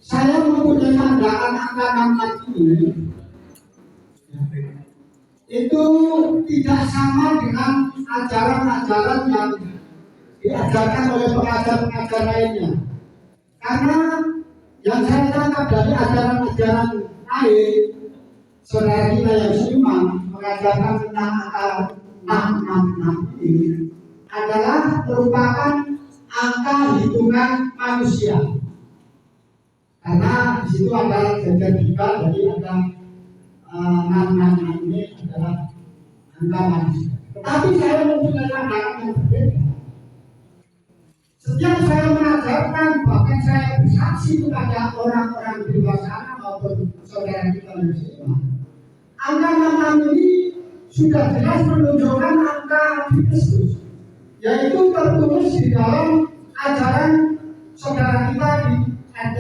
Saya mempunyai pandangan angka 66 ini itu tidak sama dengan ajaran-ajaran yang diajarkan oleh pengajar-pengajar lainnya. Karena yang saya tangkap dari ajaran-ajaran lain, saudara kita yang seiman mengajarkan tentang angka 666 ini adalah merupakan angka hitungan manusia. Karena di situ ada jajar tiga, jadi ada 666 ini adalah angka manusia. Tetapi saya mempunyai pandangan yang berbeda. Setiap saya mengajarkan, bahkan saya bersaksi kepada orang-orang di luar sana maupun saudara kita yang seiman, angka 66 ini sudah jelas menunjukkan angka Kristus, yaitu tertulis di dalam ajaran saudara kita di RT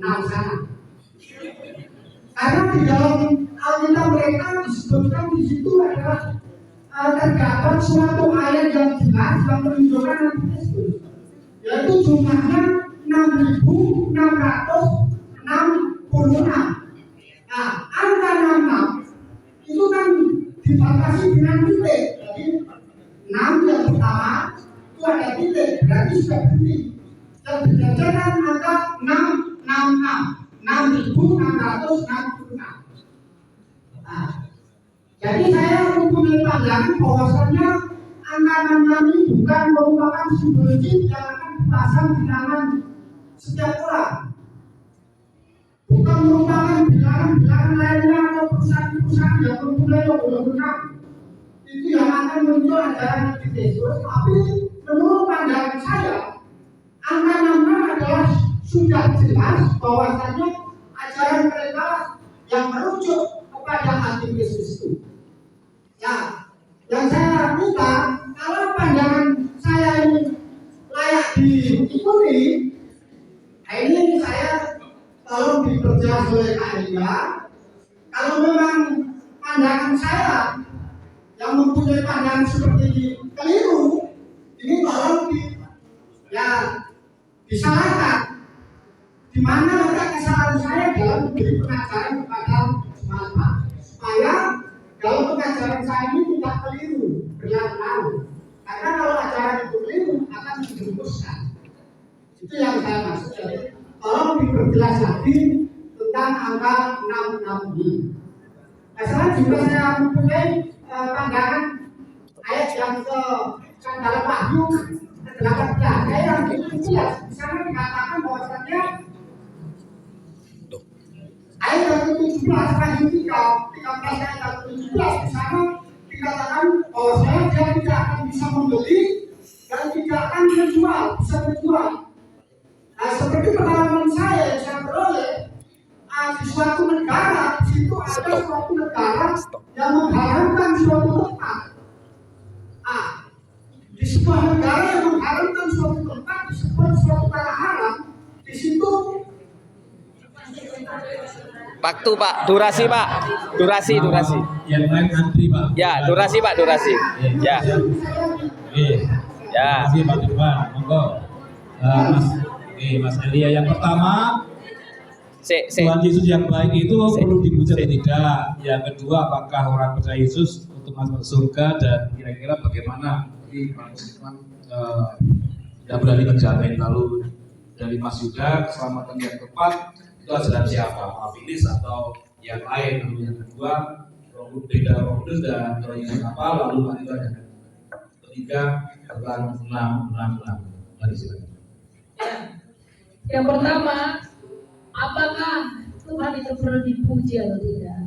6 sana. Karena di dalam Alkitab mereka disebutkan di situ adalah terdapat suatu ayat yang jelas yang menunjukkan angka Kristus, yaitu jumlahnya 6.666. Nah, angka 66 itu kan dibatasi dengan titik. Jadi 6 yang pertama itu ada titik, berarti sudah berhenti. Dan berdasarkan angka 6.666. Nah, jadi saya mempunyai pandangan bahwasannya angka 66 ini bukan merupakan simbol chip yang akan dipasang di tangan setiap orang. Bukan merupakan bilangan-bilangan lainnya atau perusahaan-perusahaan yang mempunyai logo-logo itu yang akan muncul ajaran Kristus. Tapi menurut pandangan saya, angka 66 adalah sudah jelas bahwasanya ajaran mereka yang merujuk kepada antikristus itu. Ya, yang saya minta kalau pandangan saya ini layak diikuti, ini saya tolong diperjelas oleh Kak Hendra. Kalau memang pandangan saya yang mempunyai pandangan seperti ini keliru, ini tolong disalahkan. Di mana letak kesalahan saya dalam memberi pengajaran kepada jemaat, supaya dalam pengajaran saya ini tidak keliru berlalu-lalu. Karena kalau ajaran itu keliru akan menjerumuskan. Itu yang saya maksud. Jadi tolong diperjelas lagi tentang angka 66 ini. Masalah juga saya mempunyai pandangan ayat yang dalam Wahyu 18 yang itu ya di sana dikatakan bahwasanya ayat yang ke-17 Wahyu 13 ayat yang ke-17 di sana dikatakan bahwasanya dia tidak akan bisa membeli dan tidak akan bisa menjual. Nah, seperti pengalaman saya yang saya peroleh di suatu negara, di situ ada suatu negara yang mengharamkan suatu tempat. Di sebuah negara yang mengharamkan suatu tempat disebut suatu tanah haram, di situ Waktu Pak, durasi Pak, durasi. Yang lain antri Pak. Ya, durasi Pak, durasi. Ya. Ya. Terima kasih Pak Dirman, monggo. Mas Elia, yang pertama, Tuhan Yesus yang baik itu perlu dipuja atau tidak? Yang kedua, apakah orang percaya Yesus untuk masuk surga, dan kira-kira bagaimana? Jadi Mas Dirman tidak berani menjamin. Lalu dari Mas Yuda, keselamatan yang tepat itu ajaran siapa? Afinis atau yang lain? Lalu yang kedua, beda Roh Kudus dan Roh Yesus apa? Lalu lanjutannya. Ketiga, tentang 666. Mari silakan. Yang pertama, apakah Tuhan itu perlu dipuji atau tidak?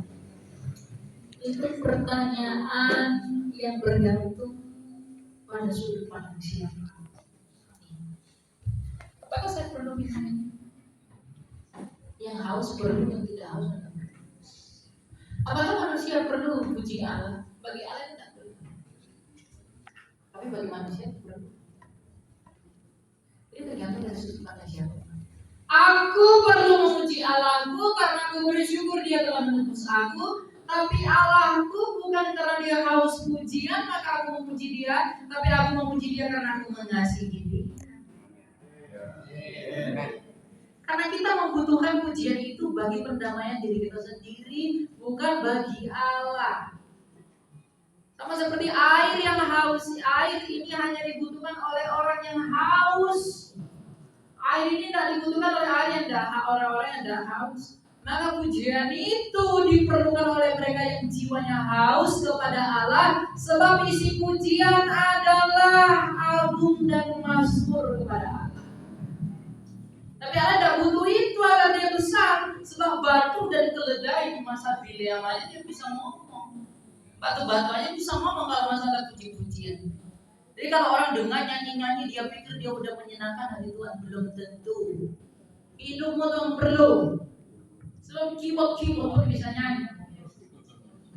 Itu pertanyaan yang bergantung pada sudut pandang siapa. Apakah saya perlu misalnya yang haus perlu, yang tidak haus tidak perlu? Apakah manusia perlu puji Allah? Bagi Allah tidak perlu, tapi bagi manusia perlu. Ini tergantung dari sudut pandang siapa. Aku perlu memuji Allahku karena aku bersyukur Dia telah menebus aku. Tapi Allahku bukan karena Dia haus pujian maka aku memuji Dia, tapi aku memuji Dia karena aku mengasihi Dia. Karena kita membutuhkan pujian itu bagi pendamaian diri kita sendiri, bukan bagi Allah. Sama seperti air yang haus, air ini hanya dibutuhkan oleh orang yang haus. Air ini tidak dibutuhkan oleh orang-orang yang tidak haus. Maka pujian itu diperlukan oleh mereka yang jiwanya haus kepada Allah, sebab isi pujian adalah album dan mazmur kepada Allah. Tapi Allah tidak butuh itu agar Dia besar, sebab batu dan keledai di masa Bileam aja dia bisa ngomong. Batu-batu aja bisa ngomong kalau masalah puji-pujian. Jadi kalau orang dengar nyanyi-nyanyi dia pikir dia udah menyenangkan hati Tuhan, belum tentu. Hidupmu tuh perlu. Sebab keyboard pun bisa nyanyi.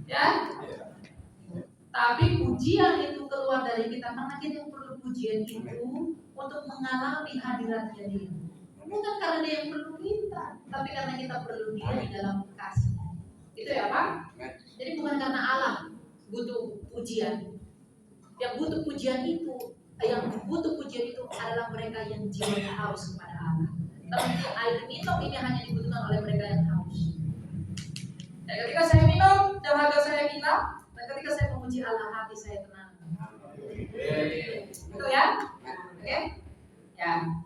Ya? Tapi pujian itu keluar dari kita karena kita perlu pujian itu untuk mengalami hadiratnya Dia. Bukan karena Dia yang perlu kita, tapi karena kita perlu Dia di dalam kasih. Itu ya Pak? Jadi bukan karena Allah butuh pujian. Yang butuh pujian itu adalah mereka yang jiwanya haus kepada Allah. Tapi air minum ini hanya dibutuhkan oleh mereka yang haus. Dan ketika saya minum, dahaga saya hilang. Dan ketika saya memuji Allah, hati saya tenang. Itu ya? Oke? Ya.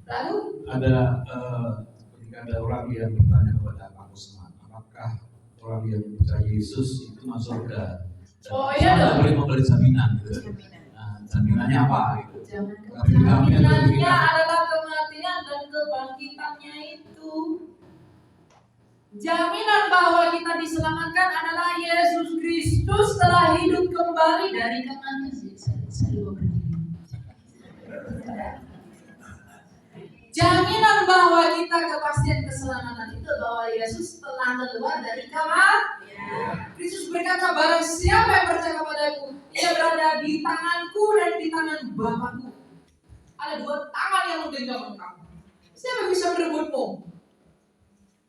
Lalu? Ketika ada orang yang bertanya kepada Pak Usman, apakah orang yang percaya Yesus itu masuk surga? Oh iya dong. Boleh memberi jaminan gitu. Nah, jaminannya apa gitu? Jaminannya adalah kematian dan kebangkitannya itu. Jaminan bahwa kita diselamatkan adalah Yesus Kristus telah hidup kembali dari kematian. Saya lupa berdiri. Jaminan bahwa kita kepastian keselamatan itu bahwa Yesus telah keluar dari kematian. Kristus berkata, barang siapa yang percaya kepadaku, ia berada di tanganku dan di tangan Bapakku. Ada 2 tangan yang menggenggam engkau. Siapa yang bisa merebutmu?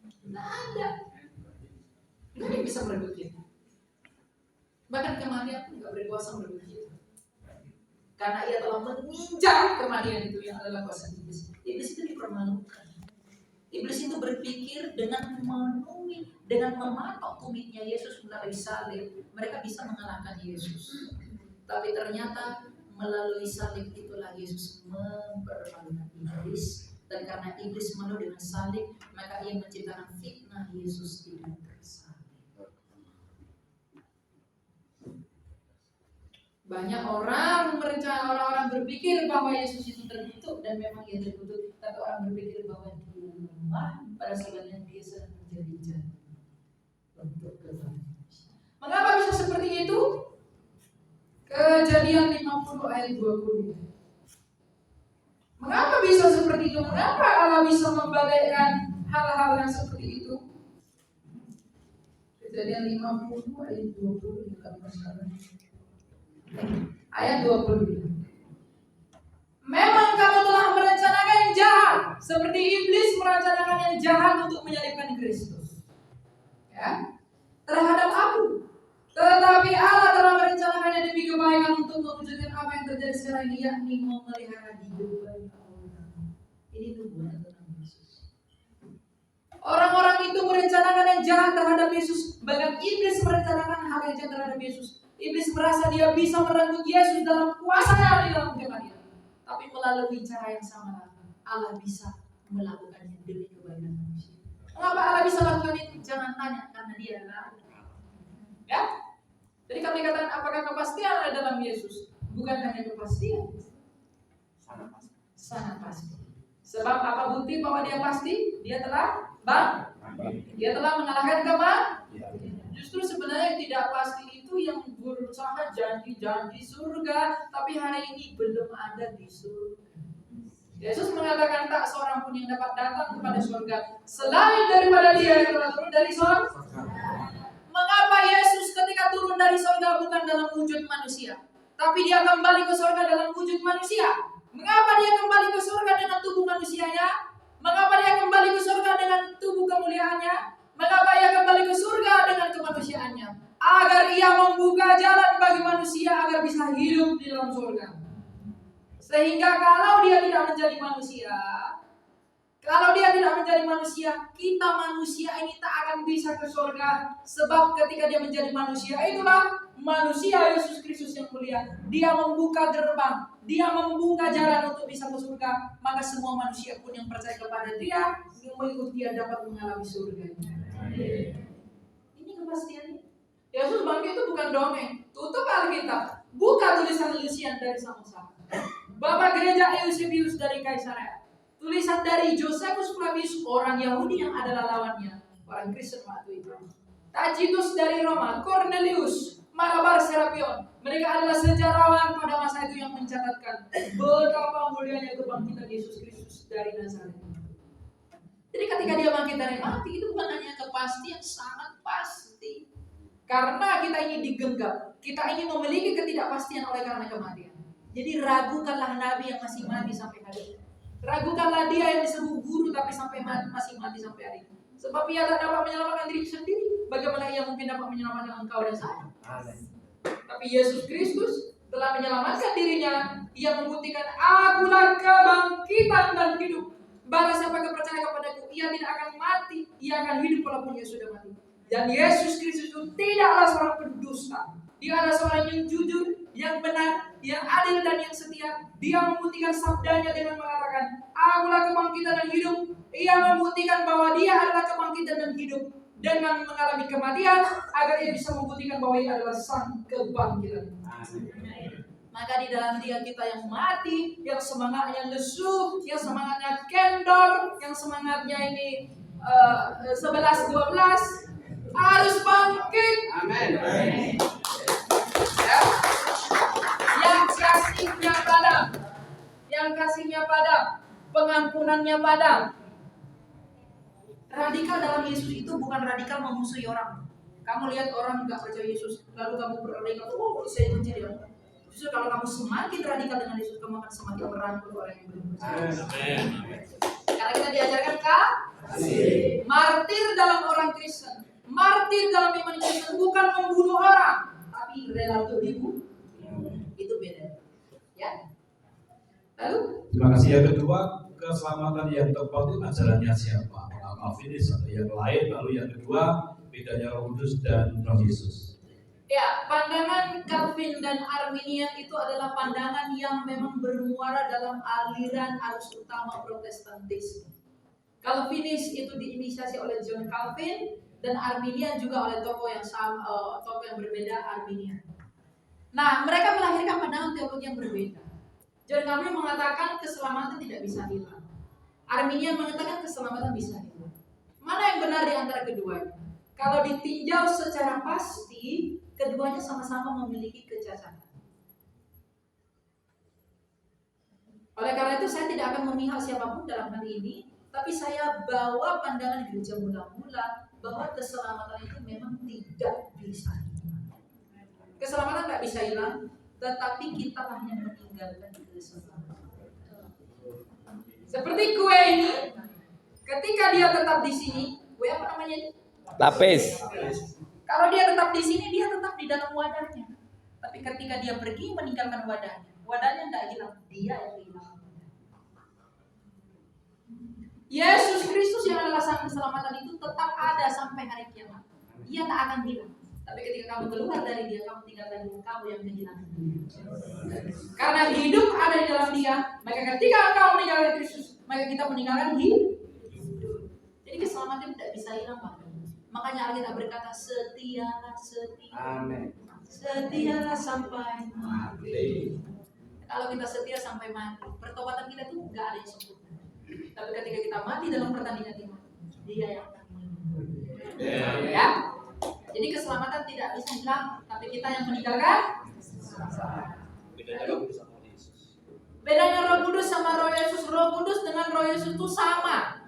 Tidak ada. Tidak ada yang bisa merebut kita. Bahkan kematian pun tidak berkuasa merebut kita. Karena ia telah menginjak kematian itu yang adalah kuasa iblis. Iblis itu dipermalukan. Iblis itu berpikir dengan memenuhi, dengan mematok tumitnya Yesus melalui salib, mereka bisa mengalahkan Yesus. Tapi ternyata melalui salib itulah Yesus mempermalukan iblis. Dan karena iblis malu dengan salib, maka ia menciptakan fitnah Yesus tidak tersalib. Banyak orang berpikir bahwa Yesus itu tertutup dan memang ia tertutup, tapi orang berpikir bahwa dia lemah, pada sebabnya dia sedang menjadi jalan untuk kebenaran. Mengapa bisa seperti itu? Kejadian 50 ayat 20. Mengapa bisa seperti itu? Mengapa Allah bisa membalikkan hal-hal yang seperti itu? Kejadian 50 ayat 20 kita bersama. Ayat 20. Memang kamu telah merencanakan yang jahat, seperti iblis merencanakan yang jahat untuk menyalibkan Kristus, ya, terhadap aku. Tetapi Allah telah merencanakannya demi kebaikan untuk mewujudkan apa yang terjadi sekarang ini, yakni memelihara hidup banyak orang. Ini nubuat tentang Yesus. Orang-orang itu merencanakan yang jahat terhadap Yesus, bahkan iblis merencanakan hal yang jahat terhadap Yesus. Iblis merasa dia bisa merenggut Yesus dalam kuasanya di dalam kematian. Tapi melalui cara yang sama, Allah bisa melakukannya demi kebaikan manusia. Mengapa Allah bisa lakukan itu? Jangan tanya, karena dia adalah Allah. Ya? Jadi kami katakan apakah kepastian ada dalam Yesus? Bukan hanya kepastian, sangat pasti. Sebab apa bukti bahwa dia pasti? Dia telah mengalahkan kematian. Justru sebenarnya yang tidak pasti itu yang berusaha janji-janji surga, tapi hari ini belum ada di surga. Yesus mengatakan tak seorang pun yang dapat datang kepada surga selain daripada dia yang telah turun dari surga. Mengapa Yesus ketika turun dari surga bukan dalam wujud manusia, tapi dia kembali ke surga dalam wujud manusia? Mengapa dia kembali ke surga dengan tubuh manusianya? Mengapa dia kembali ke surga dengan tubuh kemuliaannya? Mengapa ia kembali ke surga dengan kemanusiaannya? Agar ia membuka jalan bagi manusia agar bisa hidup di dalam surga. Sehingga kalau dia tidak menjadi manusia, kita manusia ini tak akan bisa ke surga. Sebab ketika dia menjadi manusia, itulah manusia Yesus Kristus yang mulia. Dia membuka gerbang, dia membuka jalan untuk bisa ke surga. Maka semua manusia pun yang percaya kepada dia, yang mengikut dia dapat mengalami surga. Ini kepastiannya. Yesus bangkit itu bukan dongeng. Tutup Alkitab, buka tulisan Lucian dari Samosata, Bapak Gereja Eusebius dari Kaisarea, tulisan dari Josephus Flavius, orang Yahudi yang adalah lawannya, orang Kristen waktu itu, Tacitus dari Roma, Cornelius, Marabar Serapion. Mereka adalah sejarawan pada masa itu yang mencatatkan betapa mulianya kebangkitan Yesus Kristus dari Nazaret. Jadi ketika dia bangkit dari mati, itu bukan hanya kepastian, sangat pasti. Karena kita ingin digenggam, kita ingin memiliki ketidakpastian oleh karena kematian. Jadi ragukanlah nabi yang masih mati sampai hari ini. Ragukanlah dia yang disebut guru tapi masih mati sampai hari ini. Sebab ia tak dapat menyelamatkan diri sendiri. Bagaimana ia mungkin dapat menyelamatkan engkau dan saya? Tapi Yesus Kristus telah menyelamatkan dirinya. Ia membuktikan, akulah kebangkitan dan hidup. Barang siapa yang percaya kepadaku, ia tidak akan mati, ia akan hidup walaupun ia sudah mati. Dan Yesus Kristus itu tidaklah seorang pendusta. Dia adalah seorang yang jujur, yang benar, yang adil dan yang setia. Dia membuktikan sabdanya dengan mengatakan, akulah kebangkitan dan hidup. Ia membuktikan bahwa dia adalah kebangkitan dan hidup dengan mengalami kematian, agar ia bisa membuktikan bahwa ia adalah sang kebangkitan. Maka di dalam dia kita yang mati, yang semangatnya lesu, yang semangatnya kendor, yang semangatnya ini 11-12 harus bangkit. Amin. Ya. Yang kasihnya padam, pengampunannya padat. Radikal dalam Yesus itu bukan radikal memusuhi orang. Kamu lihat orang nggak percaya Yesus, lalu kamu beradikal, oh saya benci dia. Justru kalau kamu semakin radikal dengan Yesus, kamu akan semakin merangkul orang yang belum percaya. Amin. Karena kita diajarkan kasih. Martir dalam orang Kristen, martir dalam iman Kristen bukan membunuh orang, tapi rela untuk dibunuh. Itu beda. Ya. Lalu Terima kasih. Yang kedua, keselamatan yang tepat itu ajarannya siapa? Calvinis atau yang lain? Lalu yang kedua, bedanya Roh Kudus dan Roh Yesus. ya, pandangan Calvin dan Arminian itu adalah pandangan yang memang bermuara dalam aliran arus utama Protestantisme. Calvinis itu diinisiasi oleh John Calvin dan Arminian juga oleh tokoh yang berbeda, Arminian. Nah, mereka melahirkan pandangan teologi yang berbeda. John Calvin mengatakan keselamatan tidak bisa hilang. Arminian mengatakan keselamatan bisa hilang. Mana yang benar di antara keduanya? Kalau ditinjau secara pasti, keduanya sama-sama memiliki kecacatan. Oleh karena itu saya tidak akan memihak siapapun dalam hal ini, tapi saya bawa pandangan gereja mula-mula bahwa keselamatan itu memang tidak bisa hilang. Keselamatan tidak bisa hilang, tetapi kita hanya meninggalkan keselamatan. Seperti kue ini, ketika dia tetap di sini, kue apa namanya? Lapis. Kalau dia tetap di sini, dia tetap di dalam wadahnya. Tapi ketika dia pergi meninggalkan wadahnya tidak hilang, dia yang hilang. Yesus Kristus yang adalah sang keselamatan itu tetap ada sampai hari kiamat. Dia tak akan hilang. Tapi ketika kamu keluar dari dia, kamu tinggalkan kamu yang kehilangan dia. Karena hidup ada di dalam dia, maka ketika kamu meninggalkan Kristus, maka kita meninggalkan hidup. Jadi keselamatan tidak bisa hilang, makanya Alkitab berkata setialah setia. Amin. Setialah sampai mati. Kalau kita setia sampai mati, pertobatan kita itu nggak ada yang sempurna. Tapi ketika kita mati dalam pertandingan iman, dia yang akan menang. Ya. Jadi keselamatan tidak bisa hilang, tapi kita yang meninggalkan. Bedanya Roh Kudus sama Yesus. Bedanya Roh Kudus sama Roh Yesus. Roh Kudus dengan Roh Yesus itu sama.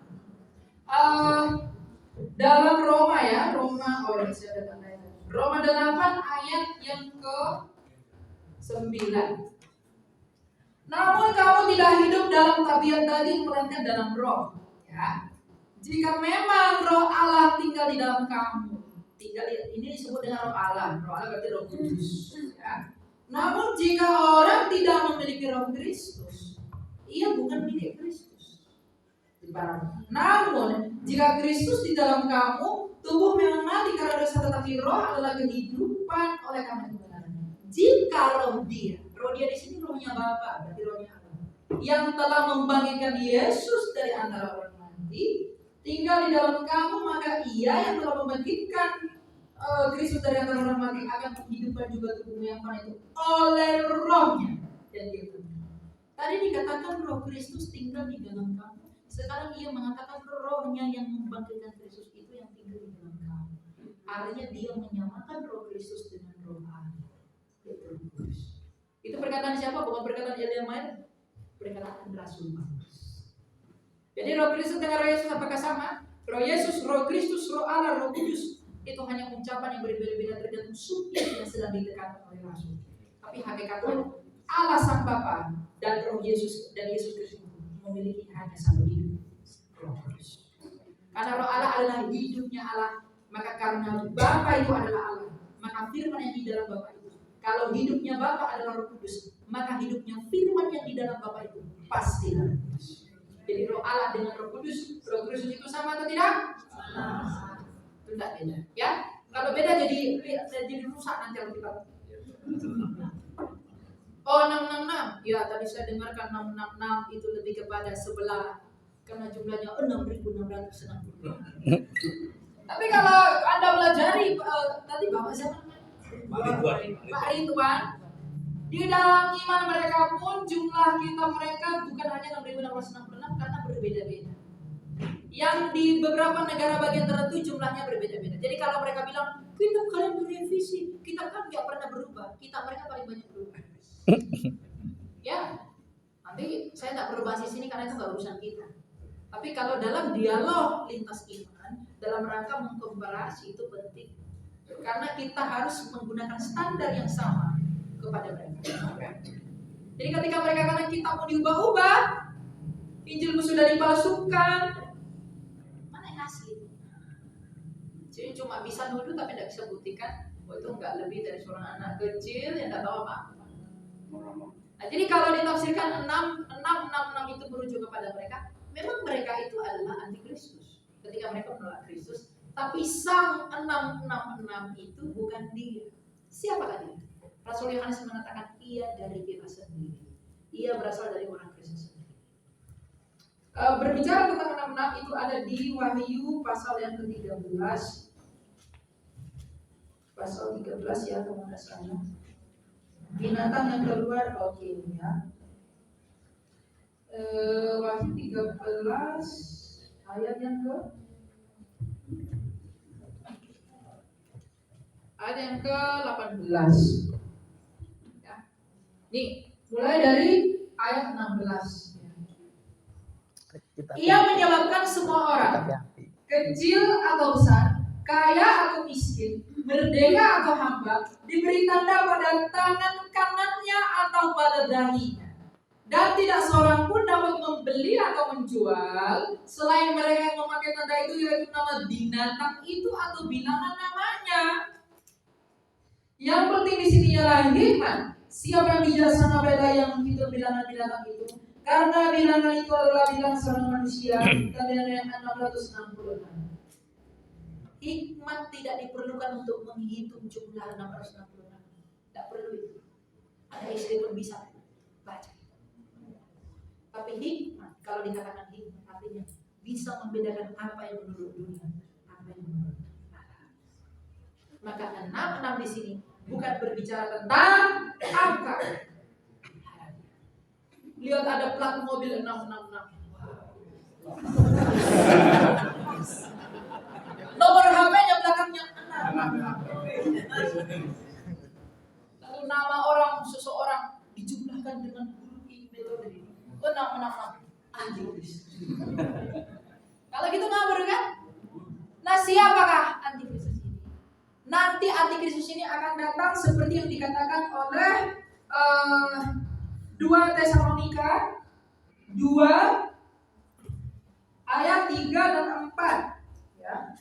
Dalam Roma ya, Roma 8 ayat yang ke-9. Namun kamu tidak hidup dalam tabiat daging, melainkan dalam roh. Ya. Jika memang Roh Allah tinggal di dalam kamu, ini disebut dengan Roh Allah. Roh Allah berarti Roh Kudus. Ya. Namun jika orang tidak memiliki Roh Kristus, ia bukan milik Kristus. Namun jika Kristus di dalam kamu, tubuh memang mati karena dosa, tetapi roh adalah kehidupan oleh karena kebenaran. Jika roh dia di sini rohnya Bapa, berarti rohnya Allah, yang telah membangkitkan Yesus dari antara orang mati, tinggal di dalam kamu, maka ia yang telah membangkitkan Kristus dari antara orang mati akan menghidupkan juga tubuhmu yang fana itu oleh rohnya. Dan dia tadi dikatakan roh Kristus tinggal di dalam kamu. Sekarang ia mengatakan rohnya yang membangkitkan Kristus itu yang tinggal di dalam kamu. Artinya dia menyamakan roh Kristus dengan roh Allah. Itu perkataan siapa? Bukan perkataan Elia Mayer, perkataan Rasul Paulus. Jadi roh Kristus dengan roh Yesus apakah sama? Roh Yesus, roh Kristus, roh Allah, roh Kudus itu hanya ucapan yang berbeda-beda tergantung subjek yang sedang ditekankan oleh Rasul. Tapi hakikatnya Allah Sang Bapa dan roh Yesus dan Yesus Kristus memiliki hanya satu hidup, Roh Kudus. Karena roh Allah adalah hidupnya Allah, maka karena Bapa itu adalah Allah, maka firman yang di dalam Bapa itu. Kalau hidupnya Bapa adalah Roh Kudus, maka hidupnya firman yang di dalam Bapa itu pasti Roh Kudus. Jadi roh Allah dengan Roh Kudus itu sama atau tidak? Sama. Itu tidak beda, ya. Kalau beda jadi rusak nanti Alkitab. Oh 666, ya tadi saya dengarkan 666 itu lebih kepada sebelah karena jumlahnya 6.660. Tapi kalau Anda belajari tadi Bapak siapa? Pak Ridwan. Di dalam iman mereka pun jumlah kita mereka bukan hanya 6.666 karena berbeda-beda. Yang di beberapa negara bagian tertentu jumlahnya berbeda-beda. Jadi kalau mereka bilang kitab kalian direvisi, kitab kan nggak pernah berubah, kitab mereka paling banyak berubah. Ya, Nanti saya nggak perlu bahas di sini karena itu nggak urusan kita. Tapi kalau dalam dialog lintas iman, dalam rangka mengkomparasi itu penting. Karena kita harus menggunakan standar yang sama kepada mereka. Jadi ketika mereka katakan kita mau diubah-ubah, Injilmu sudah dipalsukan, mana yang asli? Jadi cuma bisa nuduh tapi tidak bisa buktikan bahwa itu nggak lebih dari seorang anak kecil yang tidak tahu apa-apa. Nah, jadi kalau ditafsirkan 6 itu merujuk kepada mereka, memang mereka itu adalah antikristus. Ketika mereka menolak Kristus, tapi sang 666 itu bukan dia. Siapakah dia? Rasul Yohanes mengatakan ia dari kita sendiri. Ia berasal dari orang Kristen sendiri. Berbicara tentang 66 itu ada di Wahyu pasal yang ke-13. Pasal 13 ya teman-teman sekalian. Binatang yang keluar, oke ya. Wahyu 13 ayat yang ke-18. Ya. Nih, mulai dari ayat 16. Ia menyebabkan semua orang, kecil atau besar, kaya atau miskin, merdeka atau hamba, diberi tanda pada tangan kanannya atau pada dahinya. Dan tidak seorang pun dapat membeli atau menjual selain mereka yang memakai tanda itu, yaitu nama binatang itu atau bilangan namanya. Yang penting di sini ialah hikmat. Siapa yang bijaksana beda yang menghitung bilangan binatang itu? Karena bilangan itu adalah bilangan seorang manusia, dan yang 666. Hikmat tidak diperlukan untuk menghitung jumlah 666. Tidak perlu itu. Ada istri pun bisa baca. Tapi hikmat, kalau dikatakan hikmat, artinya bisa membedakan apa yang menurut dunia, apa yang menurut Allah. Maka 66 di sini bukan berbicara tentang angka. Lihat ada plat mobil 666. Nomor HP-nya belakangnya 666. Lalu nama orang seseorang dijumlahkan dengan huruf email dari 666. Antikristus. Kalau gitu ngabur kan? Nah, siapakah antikristus ini? Nanti antikristus ini akan datang seperti yang dikatakan oleh 2 Tesalonika 2 ayat 3 dan 4 ya.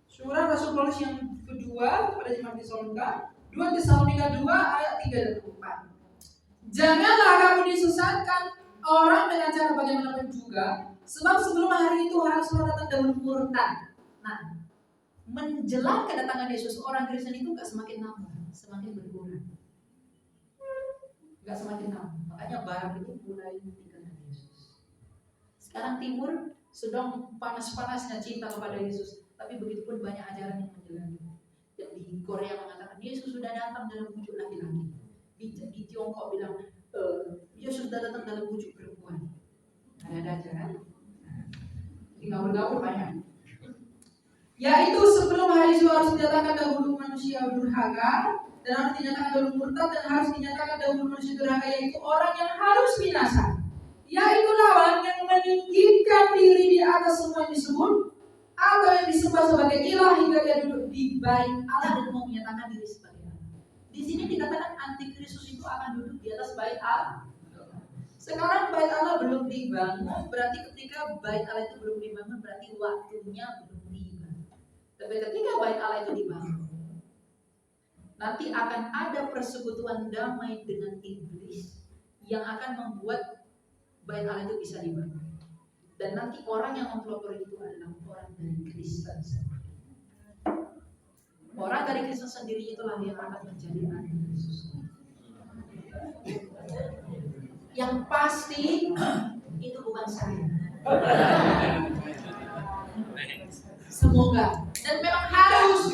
Surat Rasul Paulus yang kedua pada jemaat Tesalonika 2 Tesalonika 2 ayat 3 dan 4. Janganlah kamu disesatkan orang dengan cara bagaimanapun juga, sebab sebelum hari itu haruslah datang dahulu murtad. Nah, menjelang kedatangan Yesus, orang Kristen itu gak semakin nambah, semakin berkurang. Gak semakin nambah. Makanya barat itu mulai meninggalkan Yesus. Sekarang timur sedang panas-panasnya cinta kepada Yesus, tapi begitu pun banyak ajaran yang menjelang. Yang di Korea mengatakan Yesus sudah datang dalam wujud laki-laki. Di Tiongkok bilang Yesus sudah datang dalam wujud perempuan. Ada ajaran. Di gaul-gaul banyak. Yaitu sebelum hari itu harus dinyatakan dahulu manusia durhaka, dan harus dinyatakan dahulu murtad, dan harus dinyatakan dahulu manusia durhaka, yaitu orang yang harus binasa, yaitu lawan yang meninggikan diri di atas semua yang disebut atau yang disembah sebagai ilah hingga dia duduk di bait Allah dan mau menyatakan diri sebagai Allah. Di sini dikatakan antikristus itu akan duduk di atas bait Allah. Sekarang bait Allah belum dibangun, berarti ketika bait Allah itu belum dibangun, berarti waktunya belum tiba. Tapi ketika bait Allah itu dibangun, nanti akan ada persekutuan damai dengan iblis yang akan membuat bait Allah itu bisa dibangun. Dan nanti orang yang mempelopori itu adalah orang dari Kristen sendiri. Orang dari Kristen sendiri itulah yang akan menjadi antikristus. Yang pasti itu bukan saya. Semoga. Dan memang harus.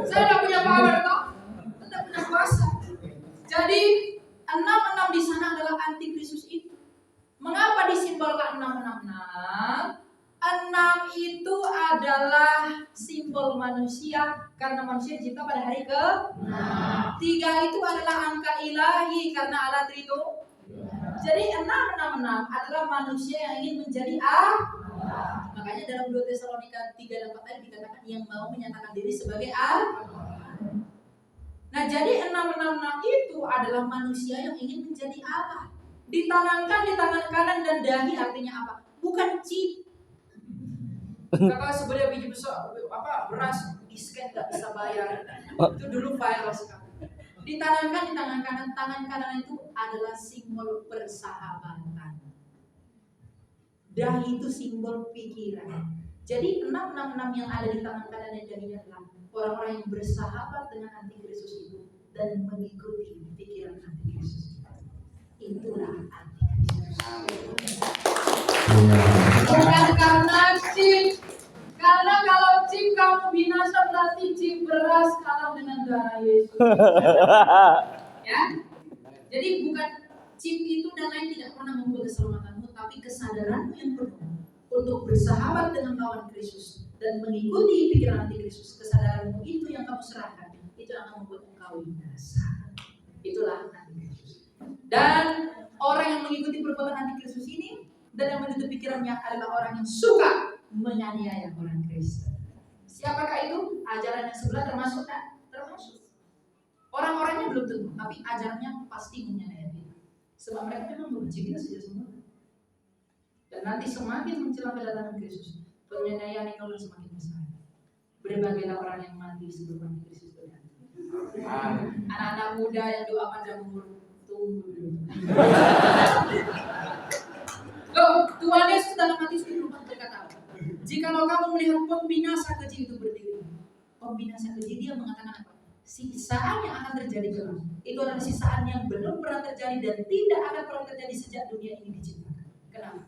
Saya tidak punya power toh, tidak punya kuasa. Jadi 66 di sana adalah antikristus itu. Mengapa disimbolkan 666? 6 itu adalah simbol manusia karena manusia dicipta pada hari ke-6. 3 itu adalah angka ilahi karena Allah Tritunggal. Jadi 666 adalah manusia yang ingin menjadi Allah. Makanya dalam 2 Tesalonika 3:4 tadi dikatakan yang mau menyatakan diri sebagai Allah. Nah, jadi 666 itu adalah manusia yang ingin menjadi Allah. Ditanamkan di tangan kanan dan dahi artinya apa? Bukan chip. Kakak sebenarnya biji besar beras di-scan nggak bisa bayar. Itu dulu viral sekali. Ditanamkan di tangan kanan itu adalah simbol persahabatan. Dahi itu simbol pikiran. Jadi 666 yang ada di tangan kanan dan dahi adalah orang-orang yang bersahabat dengan antikristus itu dan mengikuti pikiran antikristus. Itulah antikristus. Bukan karena chip. Karena kalau chip kamu binasa berarti chip beras kalah dengan darah Yesus. Ya. Jadi bukan chip itu dan lain tidak pernah membuat keselamatanmu, tapi kesadaranmu yang penuh untuk bersahabat dengan lawan Kristus dan mengikuti pikiran antikristus. Kesadaranmu itu yang kamu serahkan, itu yang akan membuat engkau binasa. Itulah antikristus. Dan orang yang mengikuti perbuatan antikristus ini dan yang menutup pikirannya adalah orang yang suka menganiaya orang Kristen. Siapakah itu? Ajaran yang sebelah termasuk kan? Termasuk. Orang-orangnya belum tentu, tapi ajarannya pasti menganiaya kita. Sebab mereka memang membenci kita sudah semua. Dan nanti semakin menjelang kedatangan Kristus, penganiayaan itu semakin besar. Berbagailah orang yang mati sebelum Kristus datang. Anak-anak muda yang doa panjang umur, tunggu dulu. Tuhan Yesus dalam Matius 24 berkata, jikalau kamu melihat pembinasa keji itu berdiri, pembinasa keji dia mengatakan apa? Sisaan yang akan terjadi kelak itu adalah sisaan yang belum pernah terjadi dan tidak akan pernah terjadi sejak dunia ini diciptakan. Kenapa?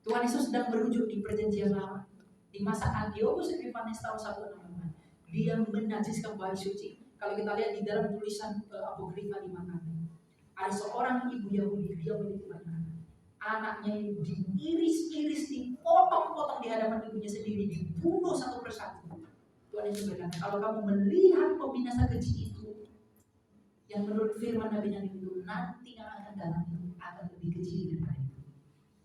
Tuhan Yesus sedang merujuk di perjanjian lama. Di masa Antiochus Epiphanes tahun 166, dia menajiskan bait suci. Kalau kita lihat di dalam tulisan apokrifa di Makabe, ada seorang ibu Yahudi, dia memiliki banyak anak. Anaknya itu diiris-iris, dipotong-potong di hadapan ibunya sendiri, dibunuh satu persatu. Tuhan Yesus berkata, kalau kamu melihat pembinasa keji itu, yang menurut firman Nabi itu nanti yang akan datang itu akan lebih keji daripada itu.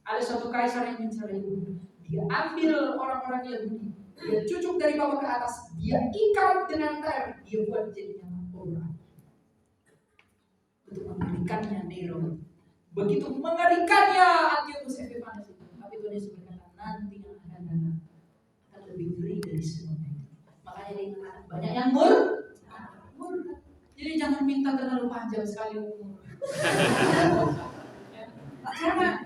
Ada suatu kaisar yang mencari ibu, dia ambil orang-orang Yahudi, dia cucuk dari bawah ke atas, dia ikat dengan kain, dia buat jadinya orang untuk memberikannya Nero. Begitu mengerikannya Antiochus Epiphanes itu. Tapi Tuhan Yesus berkata, nanti yang akan datang akan lebih ngeri dari semuanya itu. Makanya dia mengatakan banyak yang murka. Jadi jangan minta terlalu panjang sekali umur. Karena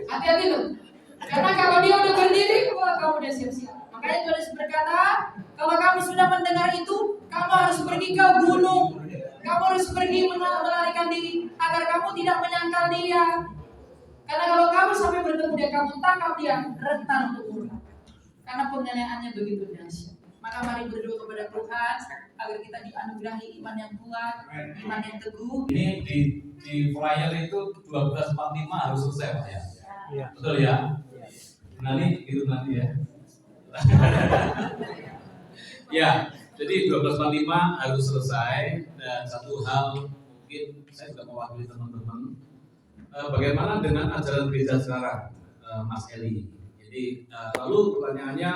hati-hati loh. Karena kalau dia udah berdiri, wah kamu udah siap-siap. Makanya Tuhan Yesus berkata, kalau kamu sudah mendengar itu, kamu harus pergi ke gunung. Kamu harus pergi melarikan diri agar kamu tidak menyangkal dia. Karena kalau kamu sampai bertemu dia, kamu tangkap dia, rentan untuk murka. Karena penganiayaannya begitu dahsyat. Maka mari berdoa kepada Tuhan agar kita dianugerahi iman yang kuat, iman yang teguh. Ini di flyer itu 12:45 harus selesai Pak ya? Iya. Betul ya? Nanti itu nanti ya. Ya. Jadi 12:45 harus selesai. Dan satu hal mungkin saya juga mewakili teman-teman, bagaimana dengan ajaran gereja sekarang, Mas Eli? Jadi lalu pertanyaannya,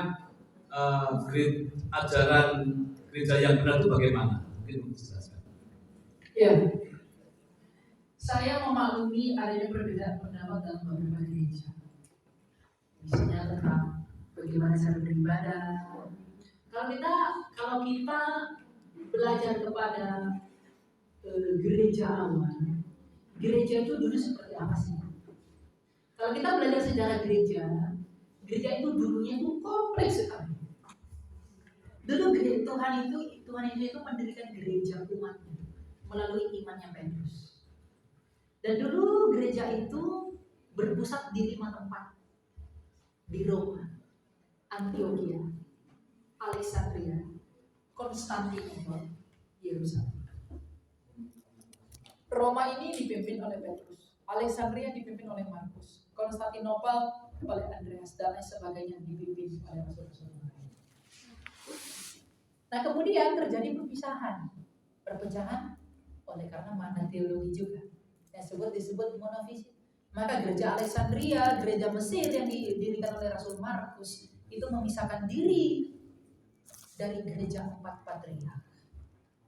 ajaran gereja yang benar itu bagaimana? Mungkin dijelaskan. Ya, saya memaklumi adanya perbedaan pendapat dalam beberapa gereja. Misalnya tentang bagaimana cara beribadah. Kalau kita belajar kepada gereja awal, gereja itu dulu seperti apa sih? Kalau kita belajar sejarah gereja itu dulunya itu kompleks sekali. Dulu Tuhan itu mendirikan gereja umatnya melalui imannya Petrus. Dan dulu gereja itu berpusat di 5 tempat, di Roma, Antioquia, Alexandria, Konstantinopel, Yerusalem. Roma ini dipimpin oleh Petrus, Alexandria dipimpin oleh Markus, Konstantinopel oleh Andreas dan lain sebagainya dipimpin oleh rasul-rasul lain. Nah kemudian terjadi perpecahan oleh karena makna teologi juga. yang disebut monofisit. Maka gereja Alexandria, gereja Mesir yang didirikan oleh Rasul Markus itu memisahkan diri dari gereja 4 patriark.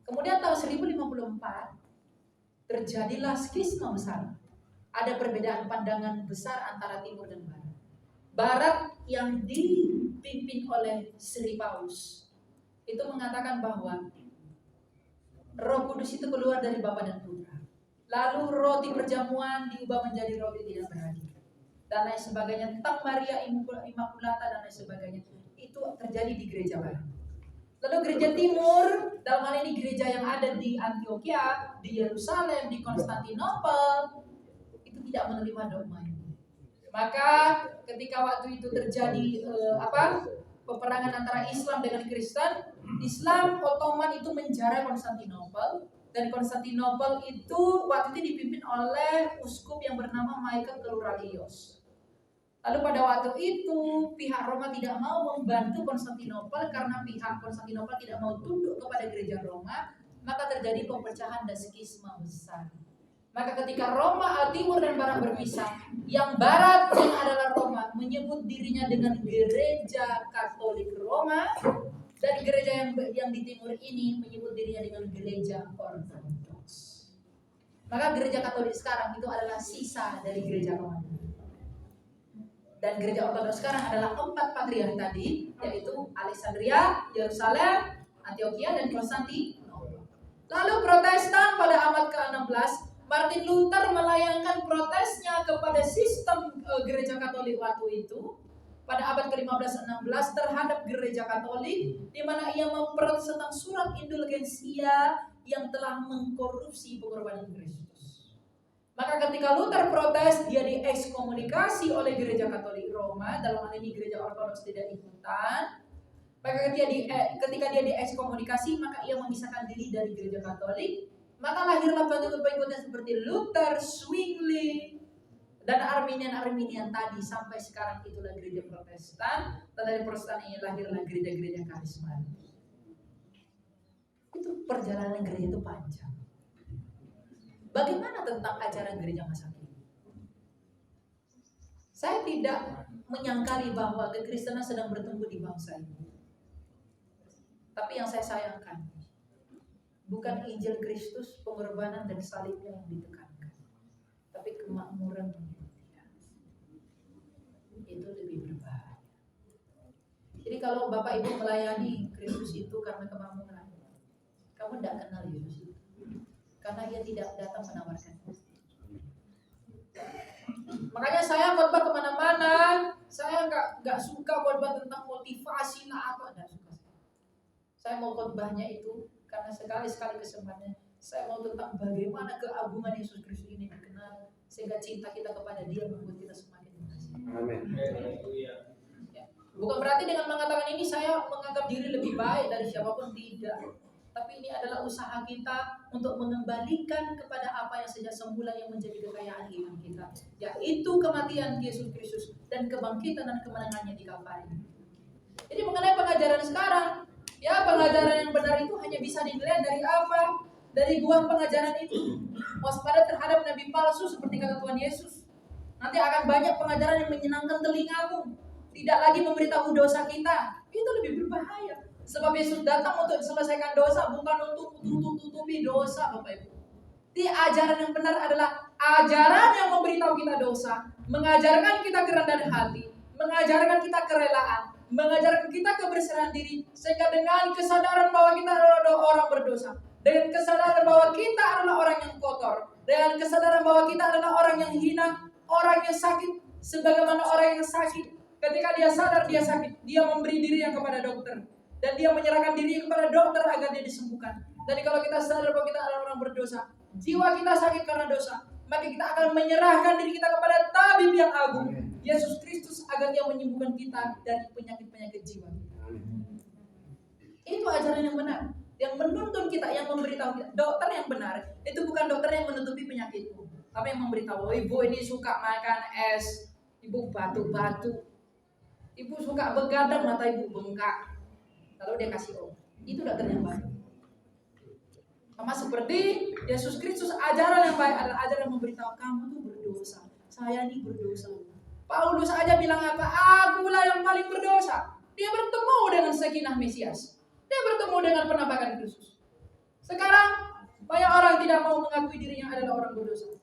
Kemudian tahun 1054 terjadilah skisma besar. Ada perbedaan pandangan besar antara timur dan barat. Barat yang dipimpin oleh Sri Paus itu mengatakan bahwa Roh Kudus itu keluar dari Bapa dan Putra. Lalu roti perjamuan diubah menjadi roti tidak beragi. Dan lain sebagainya. Tentang Maria Immaculata dan lain sebagainya. Itu terjadi di gereja barat. Lalu gereja timur, dalam hal ini gereja yang ada di Antioquia, di Yerusalem, di Konstantinopel, itu tidak menerima dogma ini. Maka ketika waktu itu terjadi peperangan antara Islam dengan Kristen, Islam Ottoman itu menjara Konstantinopel, dan Konstantinopel itu waktu itu dipimpin oleh uskup yang bernama Michael Keuralios. Lalu pada waktu itu pihak Roma tidak mau membantu Konstantinopel karena pihak Konstantinopel tidak mau tunduk kepada gereja Roma, maka terjadi perpecahan dan skisma besar. Maka ketika Roma timur dan barat berpisah, yang barat yang adalah Roma menyebut dirinya dengan gereja Katolik Roma, dan gereja yang di timur ini menyebut dirinya dengan gereja Ortodoks. Maka gereja Katolik sekarang itu adalah sisa dari gereja Roma. Dan gereja Ortodoks sekarang adalah 4 patriark tadi, yaitu Alexandria, Yerusalem, Antioquia, dan Konstantinopel. Lalu Protestan pada abad ke-16, Martin Luther melayangkan protesnya kepada sistem gereja Katolik waktu itu pada abad ke-15-16 terhadap gereja Katolik, di mana ia memprotes tentang surat indulgensia yang telah mengkorupsi pengorbanan Kristus. Maka ketika Luther protes, dia diekskomunikasi oleh gereja Katolik Roma, dalam hal ini gereja Ortodoks tidak ikutan. Maka ketika dia diekskomunikasi, maka ia memisahkan diri dari gereja Katolik. Maka lahirlah pengikut-pengikutnya seperti Luther, Zwingli, dan Arminian tadi sampai sekarang itulah gereja Protestan. Dan dari Protestan ini lahirlah gereja-gereja karismatik. Itu perjalanan gereja itu panjang. Bagaimana tentang ajaran gereja masa kini? Saya tidak menyangkali bahwa kekristenan sedang bertumbuh di bangsa ini. Tapi yang saya sayangkan, bukan Injil Kristus, pengorbanan dan salibnya yang ditekankan, tapi kemakmuran yang tidak. Itu lebih berbahaya. Jadi kalau Bapak Ibu melayani Kristus itu karena kemakmuran, kamu tidak kenal Yesus itu. Karena dia tidak datang menawarkan. Makanya saya khotbah kemana-mana, saya nggak suka khotbah tentang motivasi lah apa, nggak suka. Saya mau khotbahnya itu karena sekali-sekali kesempatan saya mau tentang bagaimana keagungan Yesus Kristus ini dikenal, sehingga cinta kita kepada Dia membuat kita semakin mengasihi. Amin. Ya. Bukan berarti dengan mengatakan ini saya menganggap diri lebih baik dari siapapun, tidak. Tapi ini adalah usaha kita untuk mengembalikan kepada apa yang sejak semula yang menjadi kekayaan iman kita, yaitu kematian Yesus Kristus dan kebangkitan dan kemenangannya di Kalvari. Jadi mengenai pengajaran sekarang, ya pengajaran yang benar itu hanya bisa dinilai dari apa? Dari buah pengajaran itu. Waspada terhadap nabi palsu seperti kata Tuhan Yesus. Nanti akan banyak pengajaran yang menyenangkan telingamu, tidak lagi memberitahu dosa kita. Itu lebih berbahaya. Sebab Yesus datang untuk selesaikan dosa, bukan untuk tutupi dosa, Bapak Ibu. Jadi ajaran yang benar adalah ajaran yang memberitahu kita dosa, mengajarkan kita kerendahan hati, mengajarkan kita kerelaan, mengajarkan kita keberserahan diri, sehingga dengan kesadaran bahwa kita adalah orang berdosa, dengan kesadaran bahwa kita adalah orang yang kotor, dengan kesadaran bahwa kita adalah orang yang hina, orang yang sakit, sebagaimana orang yang sakit, ketika dia sadar dia sakit, dia memberi dirinya kepada dokter. Dan dia menyerahkan diri kepada dokter agar dia disembuhkan. Jadi kalau kita sadar bahwa kita adalah orang berdosa, jiwa kita sakit karena dosa, maka kita akan menyerahkan diri kita kepada tabib yang agung, Yesus Kristus, agar dia menyembuhkan kita dari penyakit-penyakit jiwa. Itu ajaran yang benar, yang menuntun kita, yang memberitahu kita. Dokter yang benar itu bukan dokter yang menutupi penyakitmu, tapi yang memberitahu, ibu ini suka makan es, ibu batuk-batuk, ibu suka begadang, mata ibu bengkak. Lalu dia kasih obat. Itu dokter yang baik. Sama seperti Yesus Kristus, ajaran yang baik adalah ajaran yang memberitahu kamu tuh berdosa. Saya ini berdosa. Paulus aja bilang apa? Akulah yang paling berdosa. Dia bertemu dengan Sakinah Mesias. Dia bertemu dengan penampakan Kristus. Sekarang banyak orang tidak mau mengakui dirinya adalah orang berdosa.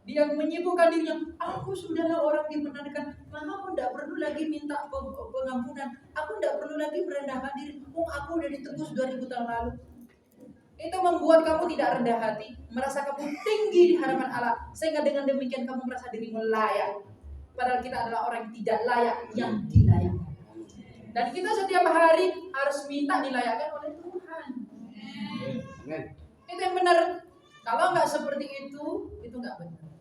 Dia menyibukkan dirinya, aku sudahlah orang dibenarkan, maka aku tidak perlu lagi minta pengampunan, aku tidak perlu lagi merendahkan diri, aku udah ditebus 2000 tahun lalu. Itu membuat kamu tidak rendah hati, merasa kamu tinggi di hadapan Allah, sehingga dengan demikian kamu merasa dirimu layak. Padahal kita adalah orang yang tidak layak, yang dilayakkan. Dan kita setiap hari harus minta dilayakkan oleh Tuhan. Itu yang benar. Kalau nggak seperti itu nggak benar.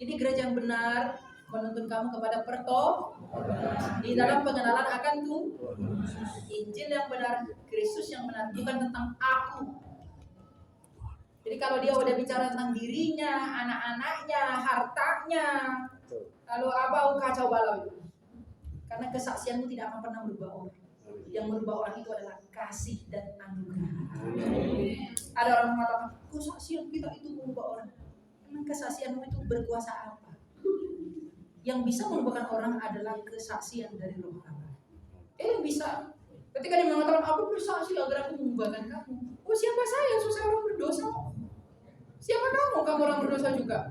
Jadi gereja yang benar menuntun kamu kepada di dalam pengenalan akan Tuhan. Injil yang benar, Kristus yang benar, bukan tentang aku. Jadi kalau dia udah bicara tentang dirinya, anak-anaknya, hartanya, lalu apa kacau balau itu. Karena kesaksianmu tidak akan pernah merubah orang. Yang merubah orang itu adalah kasih dan anugerah. Ada orang mengatakan, kesaksian kita itu merubah orang. Emang kesaksianmu itu berkuasa apa? Yang bisa merubahkan orang adalah kesaksian dari Roh Allah. Yang bisa. Ketika dia mengatakan, aku bersaksi agar aku mengubahkan kamu. Oh, siapa saya yang susah orang berdosa? Siapa kamu orang berdosa juga?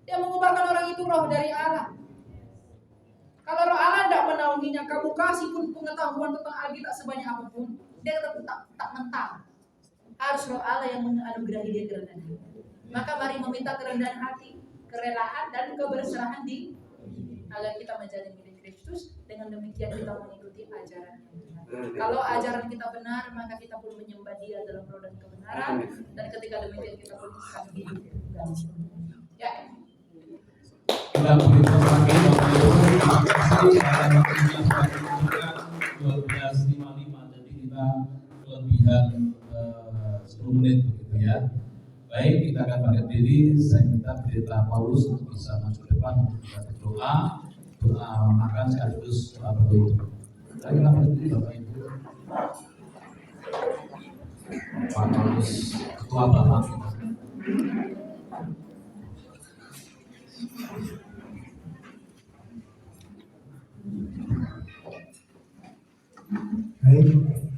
Yang mengubahkan orang itu Roh dari Allah. Kalau Roh Allah tidak menaunginya, kamu kasih pun pengetahuan tentang Alkitab sebanyak apapun, dia tetap tak mentah. Harus Roh Allah yang menganugerahi dia kerendahan hati. Maka mari meminta kerendahan hati, kerelaan dan keberserahan di agar kita menjadi milik Kristus. Dengan demikian kita mengikuti ajaran yang benar. Kalau ajaran kita benar, maka kita pun menyembah Dia dalam roh dan kebenaran. Dan ketika demikian kita pun akan hidup dalam surga. Ya. Kita beri tepuk tangan 12.55, jadi kita kelebihan 10 menit begitu ya. Baik, kita akan bangkit diri. Saya minta pendeta Paulus untuk bisa maju ke depan untuk kita berdoa, makan sekaligus doa berdoa. Kita bangkit diri Bapak Ibu. Pak Paulus, Ketua Bapak. Baik,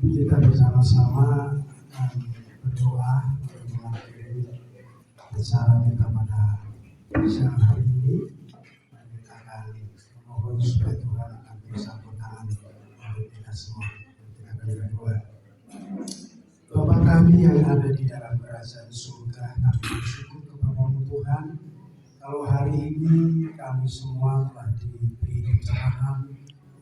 kita bersama-sama berdoa bicara kita pada siang hari ini. Kita akan memohon supaya Tuhan akan bisa bertahan untuk kita semua. Kita akan berdoa. Bapa kami yang ada di dalam kerajaan surga, kami bersyukur kepada-Mu Tuhan. Kalau hari ini kami semua telah diberi pencerahan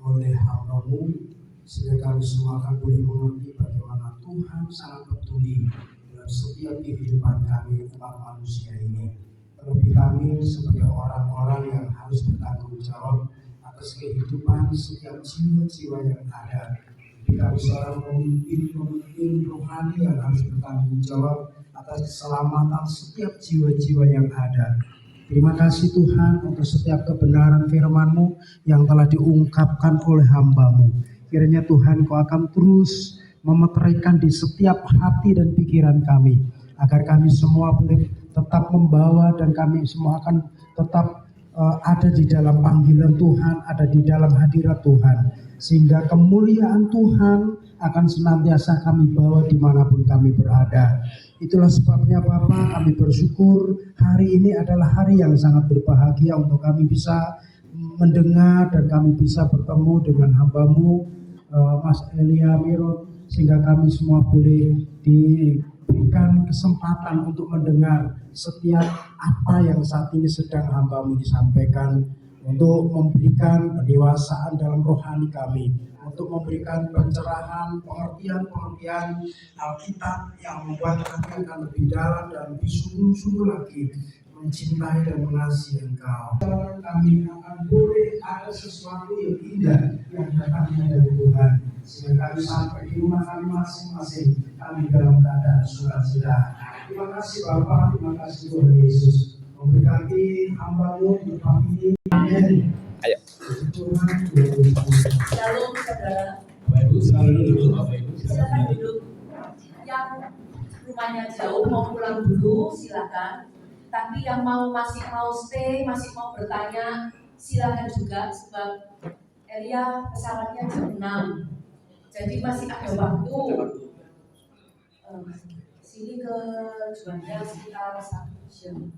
oleh hamba-Mu, sehingga kami semua akan boleh mengerti bagaimana Tuhan sangat peduli dalam setiap kehidupan kami umat manusia ini. Terlebih kami sebagai orang-orang yang harus bertanggung jawab atas kehidupan setiap jiwa-jiwa yang ada. Jadi kami seorang pemimpin rohani yang harus bertanggung jawab atas keselamatan setiap jiwa-jiwa yang ada. Terima kasih Tuhan untuk setiap kebenaran firman-Mu yang telah diungkapkan oleh hamba-Mu. Kiranya Tuhan Kau akan terus memeteraikan di setiap hati dan pikiran kami, agar kami semua boleh tetap membawa dan kami semua akan tetap ada di dalam panggilan Tuhan, ada di dalam hadirat Tuhan, sehingga kemuliaan Tuhan akan senantiasa kami bawa dimanapun kami berada. Itulah sebabnya Bapa, kami bersyukur hari ini adalah hari yang sangat berbahagia untuk kami bisa mendengar dan kami bisa bertemu dengan hamba-Mu Mas Elia Mirot, sehingga kami semua boleh diberikan kesempatan untuk mendengar setiap apa yang saat ini sedang hamba-Mu disampaikan, untuk memberikan pendewasaan dalam rohani kami, untuk memberikan pencerahan, pengertian Alkitab yang membuat kami akan lebih dalam dan lebih sungguh-sungguh lagi mencintai dan mengasihi Engkau. Kami akan boleh ada sesuatu yang indah yang datangnya dari Tuhan, sehingga kami sampai di rumah kami masing-masing, kami dalam keadaan sukacita. Terima kasih Bapa, terima kasih Tuhan Yesus. Memberkati hamba-Mu untuk pagi ini. Amin. Ayo. Tuhan, Shalom saudara. Bapak Ibu selalu duduk, Bapak Ibu Silakan duduk. Yang rumahnya jauh mau pulang dulu silakan. Tapi yang masih mau stay, masih mau bertanya, silakan juga sebab Elia pesawatnya jam 6. Jadi masih ada waktu. Sini ke Juanda sekitar 1 jam.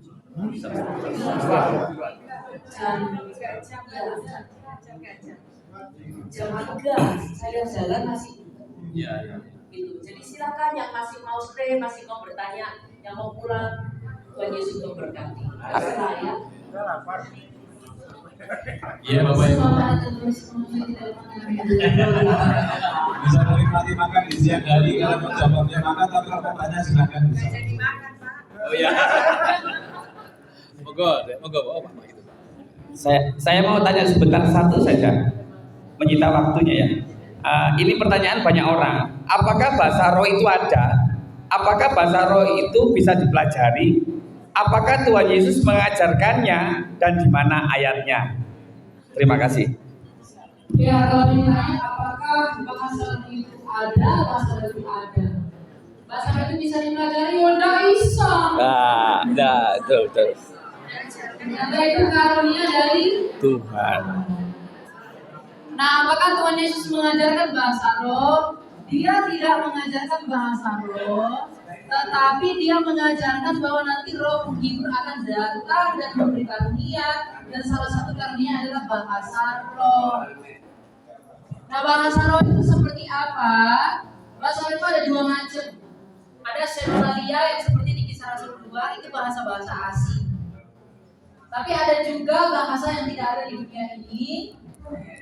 Jam 3 saya jalan masih gitu. Jadi silakan yang masih mau stay, masih mau bertanya, yang mau pulang, Tuhan Yesus memberkati. Saya. Iya Bapak Ibu. Bisa menikmati makan di siang hari kalau mau jawabnya makan, tapi kalau mau tanya silakan bisa. Jadi makan Pak. Oh iya. Moga Pak itu. Saya mau tanya sebentar satu saja, menyita waktunya ya. Ini pertanyaan banyak orang. Apakah bahasa roh itu ada? Apakah bahasa roh itu bisa dipelajari? Apakah Tuhan Yesus mengajarkannya dan di mana ayatnya? Terima kasih. Ya, kalau ditanya apakah bahasa itu ada, bahasa itu ada. Bahasa itu bisa dipelajari, tidak bisa. Betul. Ternyata itu karunia dari Tuhan. Nah, apakah Tuhan Yesus mengajarkan bahasa roh? Dia tidak mengajarkan bahasa roh, tetapi dia mengajarkan bahwa nanti roh penghibur akan datang dan memberi karunia, dan salah satu karunia adalah bahasa roh. Nah, bahasa roh itu seperti apa? Bahasa roh itu ada 2 macam. Ada seronalia yang seperti di Kisah Rasul 2, itu bahasa-bahasa asing. Tapi ada juga bahasa yang tidak ada di dunia ini,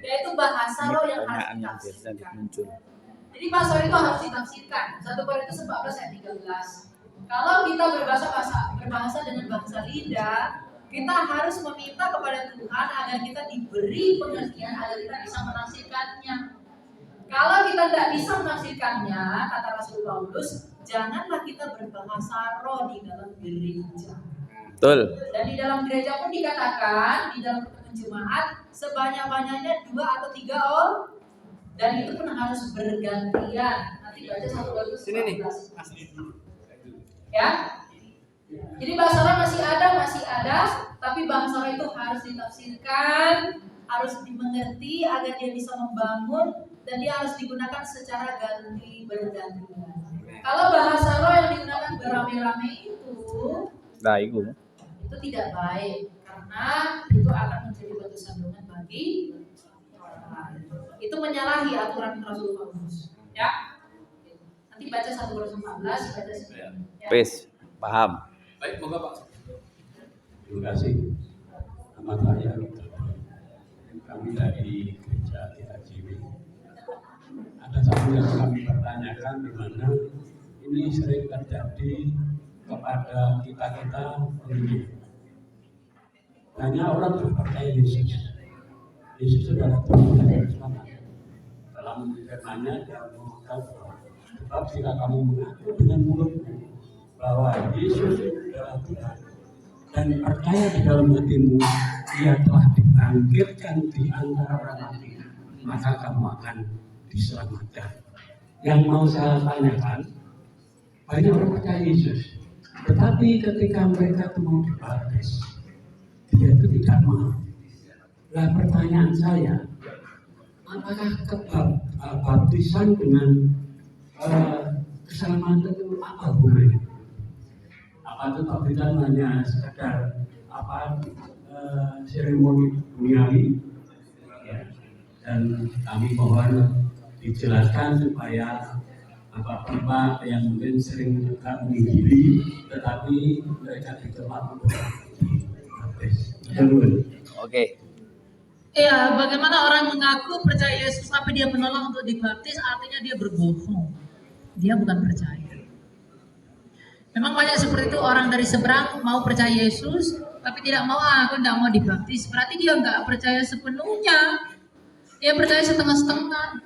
yaitu bahasa roh yang harus ditafsirkan. Jadi bahasa roh itu harus ditafsirkan. 1 Korintus 14 ayat 13. Kalau kita berbahasa dengan bahasa lidah, kita harus meminta kepada Tuhan agar kita diberi pengertian agar kita bisa menafsirkannya. Kalau kita tidak bisa menafsirkannya, kata Rasul Paulus, janganlah kita berbahasa roh di dalam gereja. Betul. Dan di dalam gereja pun dikatakan, di dalam pertemuan jemaat, sebanyak-banyaknya 2 atau 3 orang. Dan itu pun harus bergantian. Nanti baca 1 Korintus 14. Ya. Jadi bahasa roh masih ada, tapi bahasa roh itu harus ditafsirkan, harus dimengerti agar dia bisa membangun, dan dia harus digunakan secara bergantian. Kalau bahasa roh yang digunakan beramai-ramai itu tidak baik, karena itu akan menjadi batu sandungan bagi orang. Itu menyalahi aturan Rasul Paulus. Ya. Nanti baca 1 Korintus 14, baca sebelumnya. Ya. Paham. Baik, moga Pak. Terima kasih. Nama saya kami dari gereja THJW. Ada satu yang kami pertanyakan di mana ini sering terjadi kepada kita pemilih. Hanya orang percaya Yesus. Yesus adalah Tuhan dan Selamat. Dalam firman-Nya dia mengatakan, sebab jika kamu mengaku dengan mulutmu bahwa Yesus adalah Tuhan dan percaya di dalam hatimu Dia telah dibangkitkan di antara orang mati, maka kamu akan diselamatkan. Yang mau saya tanyakan, banyak orang percaya Yesus, tetapi ketika mereka mau dibaptis, dia itu tidak mau. Nah, pertanyaan saya, apakah baptisan dengan keselamatan itu apa hubungannya? Apa itu baptisan hanya sekedar seremoni duniawi? Ya. Dan kami mohon dijelaskan supaya bapak-bapak yang mungkin sering juga menghiburi, tetapi mereka ditolak untuk baptis. Oke. Ya, bagaimana orang mengaku percaya Yesus tapi dia menolak untuk dibaptis, artinya dia berbohong. Dia bukan percaya. Memang banyak seperti itu, orang dari seberang mau percaya Yesus tapi tidak mau, aku tidak mau dibaptis. Berarti dia nggak percaya sepenuhnya. Dia percaya setengah-setengah.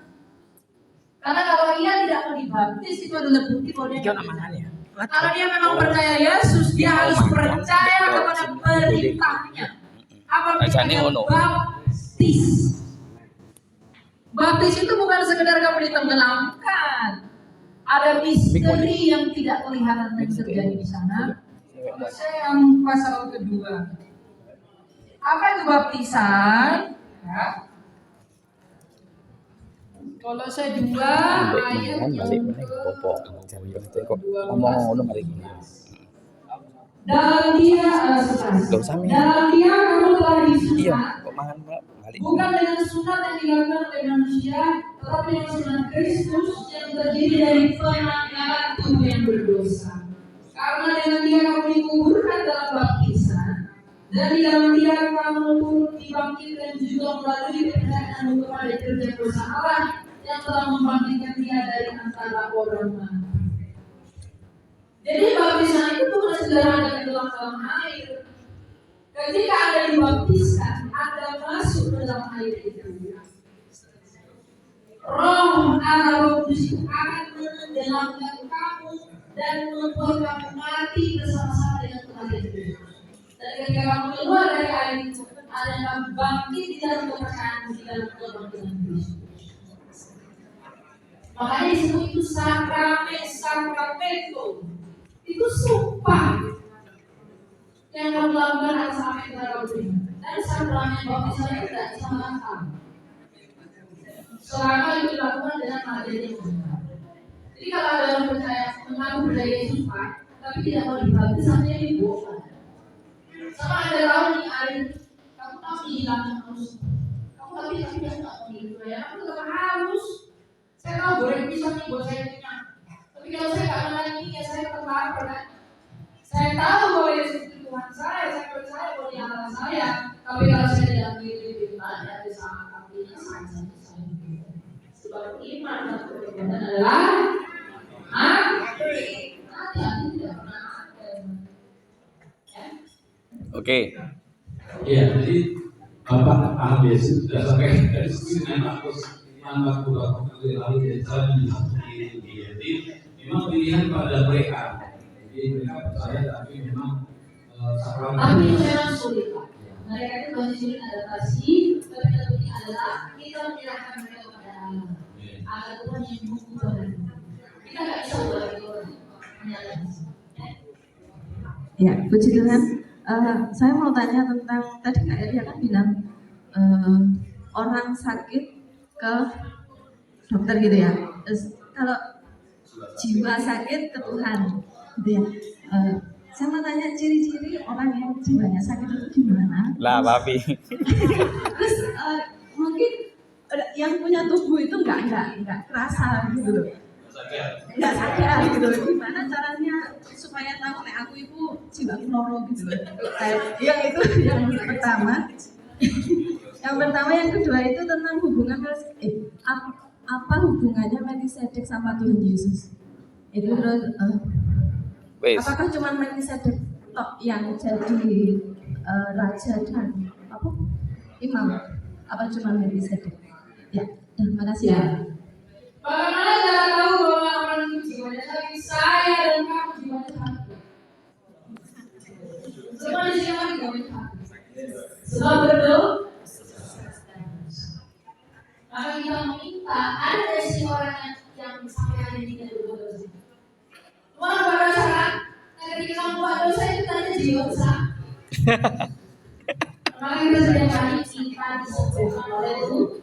Karena kalau dia tidak mau dibaptis, itu adalah bukti bahwa dia tidak percaya. Kalau dia memang percaya Yesus, dia harus percaya kepada perintahnya. Apa perintahnya? Baptis itu bukan sekedar kamu ditenggelamkan Ada misteri yang tidak kelihatan dan terjadi di sana. Saya yang pasal kedua. Apa itu baptisan? Ya. Kalau saya 2 ayat yang dalam dia dalam dia kamu telah disunat, bukan dengan sunat yang dilakukan oleh manusia, tetapi dengan sunat Kristus yang terdiri dari penanggalan tubuh yang berdosa. Karena dengan dia kamu dikuburkan dalam baptisan, dan di dalam dia kamu turut dibangkitkan juga melalui percayaan kepada kerja kuasa Allah yang telah membangkitkan dia dari antara orang mati. Jadi baptisan itu bukan sederhana dalam air. Ketika Anda dibaptiskan, Anda masuk ke dalam air itu. Roh Allah Roh Kudus itu akan menenggelamkan kamu dan membuat kamu mati bersama-sama dengan kematian Kristus. Dan ketika kamu keluar dari air itu, Anda akan bangkit di dalam kepercayaan di dalam kebangkitan Kristus. Makanya disebut itu sakramento. Itu sumpah yang kamu lakukan atas apa yang telah kamu terima. Dan sakramen baptisan itu tidak bisa mengakal selama itu dilakukan dengan materi yang benar. Jadi kalau ada orang percaya mengaku percaya Yesus Pak, tapi tidak mau dibaptis, artinya dibohong. Sama ada tahu nih air, kamu tahu dihilangkan harus, kamu tapi tidak mau gitu ya, aku tetap harus. Saya tahu goreng pisang nih buat saya kenyang. Tapi kalau saya nggak makan ini, ya saya tetap lapar kan. Saya tahu bahwa Yesus itu Tuhan saya percaya bahwa Dia Allah saya. Tapi kalau saya tidak mengikuti tanya di sana, artinya saya. Sebab iman dan perbuatan adalah mati. Hati-hati tidak pernah ada. Oke. Ya, jadi Bapak ahli Yesus sudah sampai dari sini Markus 6:20 lalu dia jalan di jadi memang pilihan pada mereka. Jadi mereka percaya tapi memang sakramen. Tapi memang sulit Pak. Mereka itu masih sulit adaptasi. Tapi tentunya adalah kita menyerahkan mereka kepada Allah. Agar Tuhan yang mengubah mereka. Kita nggak bisa ubah orang. Ya, puji Tuhan. Saya mau tanya tentang tadi Kak Elia kan bilang orang sakit ke dokter gitu ya. Terus kalau jiwa sakit ke Tuhan gitu ya. Saya mau tanya ciri-ciri orang yang jiwanya sakit itu gimana? Lah, Papi. Terus mungkin yang punya tubuh itu nggak kerasa gitu loh. Nggak sadar gitu loh. Gimana caranya supaya tahu nek aku itu jiwa loro gitu loh. Yang itu yang pertama. Yang pertama, yang kedua itu tentang hubungan apa hubungannya Melkisedek sama Tuhan Yesus? Itu terus apakah cuma Melkisedek tok yang jadi raja dan apa imam? Apa cuma Melkisedek? Ya, terima kasih ya. Bagaimana cara tahu bahwa orang itu jiwanya sakit? Saya dan kamu jiwanya sakit. Semua di sini orang jiwanya sakit. Sebab berdoa. Maka kita meminta ada si orang yang sampai hari ini tidak berdosa. Orang berdosa kan? Ketika kamu buat dosa itu tanda jiwa sakit. Maka kita setiap hari kita disembuhkan oleh Tuhan.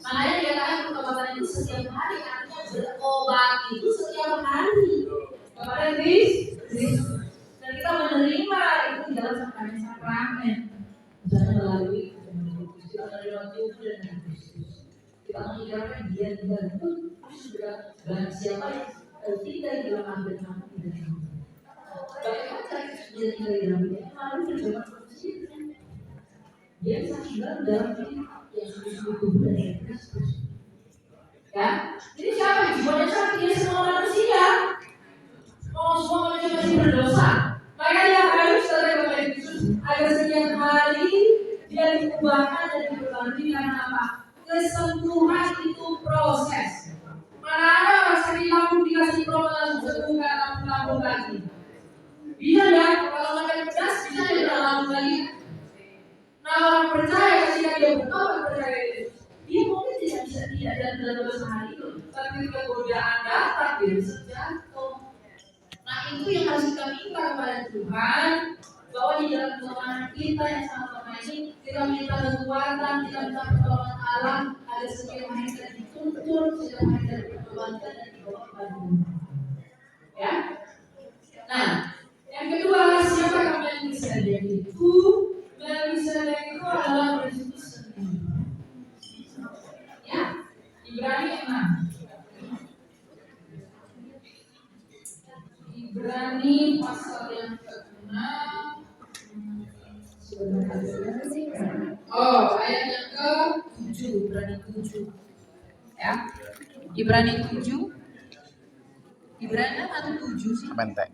Makanya dikatakan pengobatan itu setiap hari, artinya berobat itu setiap hari kepada Kristus. Dan kita menerima itu di dalam sakramen. Jangan melalui kita menerima tubuh dan Kristus. Kita mengikrarkan Dia di dalam tubuh juga dan siapa yang tidak di dalam ambil nama tidak. Bagaimana cara Dia tidak di dalam itu? Lalu berdoa bersih. Dia bisa tinggal dalam Yesus itu dari Kristus. Ya, jadi siapa yang jiwanya sakit? Dia semua manusia. Semua manusia masih berdosa. Maka dia harus datang kepada Yesus agar setiap hari dia diubahkan dan diperbarui karena apa? Kesembuhan itu proses. Mana ada orang sakit lampu dikasih proses sembuh karena lampu lagi. Bisa ya, kalau mereka cerdas bisa dia lampu lagi. Nah orang percaya ketika dia bertobat percaya Yesus, dia mungkin tidak bisa tidak dalam sehari itu, tapi ketika godaan datang dia bisa jatuh. Nah itu yang harus kita minta kepada Tuhan, bahwa di dalam kelemahan kita yang sangat lemah ini, kita minta kekuatan, kita minta pertolongan Allah agar setiap hari kita dituntun, setiap hari kita diperbantukan dan dibawa kepada Tuhan. Ya. Nah, yang kedua, siapa Melkisedek itu? Melkisedek itu adalah Kristus sendiri. Ya, Ibrani 6. Ibrani pasal yang ke-6. Oh, ayat yang ke-7, Ibrani 7. Ya. Ibrani 7. Ibrani atau 7 sih? Sampai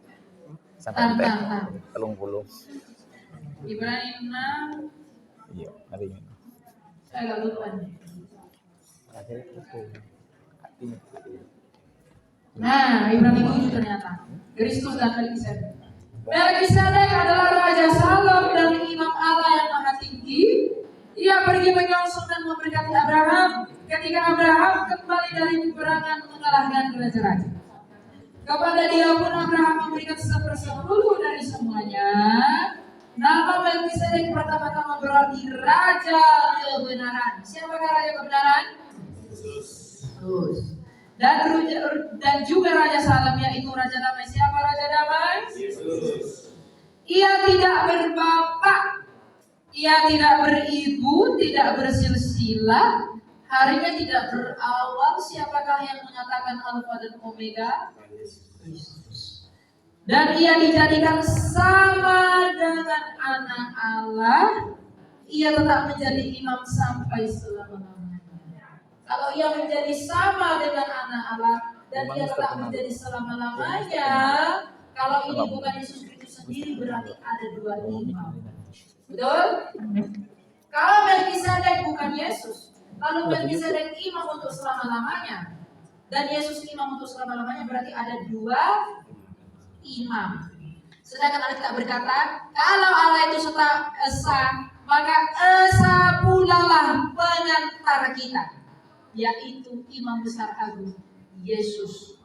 sampai telung puluh. Ibrani 6. Iya, hari ini. Saya agak lupa nih. Nah, Ibrani 7 ternyata. Kristus dan Melkisedek. Melkisedek adalah Raja Salem dan Imam Allah yang Maha Tinggi. Ia pergi menyongsong dan memberkati Abraham ketika Abraham kembali dari peperangan mengalahkan raja-raja. Kepada dia pun Abraham memberikan 1/10 dari semuanya. Nama Melkisedek pertama-tama berarti Raja Kebenaran. Siapakah Raja Kebenaran? Yesus. Dan juga Raja Salem, yaitu Raja Damai. Siapa Raja Damai? Yesus. Ia tidak berbapak, ia tidak beribu, tidak bersilsilah, harinya tidak berawal. Siapakah yang mengatakan Alfa dan Omega? Yesus. Dan ia dijadikan sama dengan anak Allah. Ia tetap menjadi imam sampai selama-lamanya. Kalau ia menjadi sama dengan anak Allah dan ia tetap menjadi selama-lamanya, kalau ini bukan Yesus Kristus sendiri, berarti ada dua imam. Betul? Kalau Melkisedek bukan Yesus, lalu Melkisedek imam untuk selama-lamanya dan Yesus imam untuk selama-lamanya, berarti ada dua imam. Sedangkan Alkitab berkata, kalau Allah itu esa, maka esa pula lah pengantara kita, yaitu imam besar agung Yesus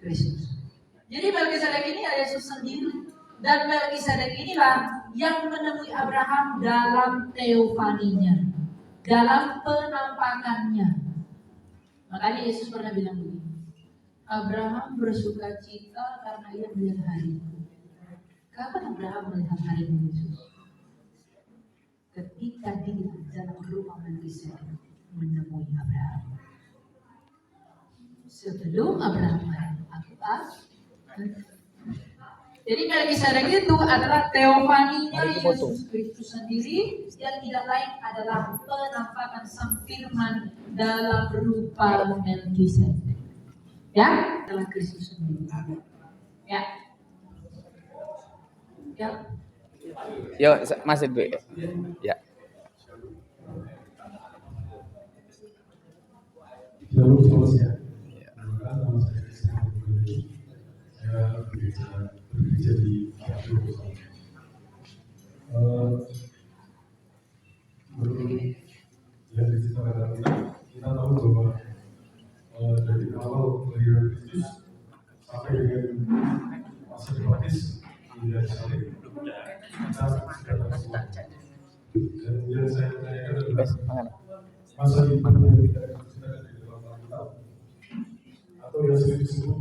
Kristus. Jadi Melkisedek ini adalah Yesus sendiri, dan Melkisedek inilah yang menemui Abraham dalam teofaninya, dalam penampakannya. Makanya Yesus pernah bilang begini, Abraham bersuka cita karena ia melihat hariku. Kapan Abraham melihat hari Yesus? Ketika dia dalam rumah Melkisedek menemui Abraham. Sebelum Abraham aku jadi Melkisedek itu adalah teofaninya Yesus Kristus sendiri, yang tidak lain adalah penampakan Sang Firman dalam rupa Melkisedek. Ya, adalah Kristus sendiri. Ya. Ya. Yo, masih gue. Ya. Lalu selesai. Nama saya Christian Bugeli. Saya bekerja di Jakarta. Menurut yang diceritakan kita tahu bahwa dari awal kelahiran Kristus sampai dengan masa dibaptis hingga salib kita sudah tahu semua. Dan yang saya tanyakan adalah masa hidup yang tidak diceritakan di dalam Alkitab atau yang sering disebut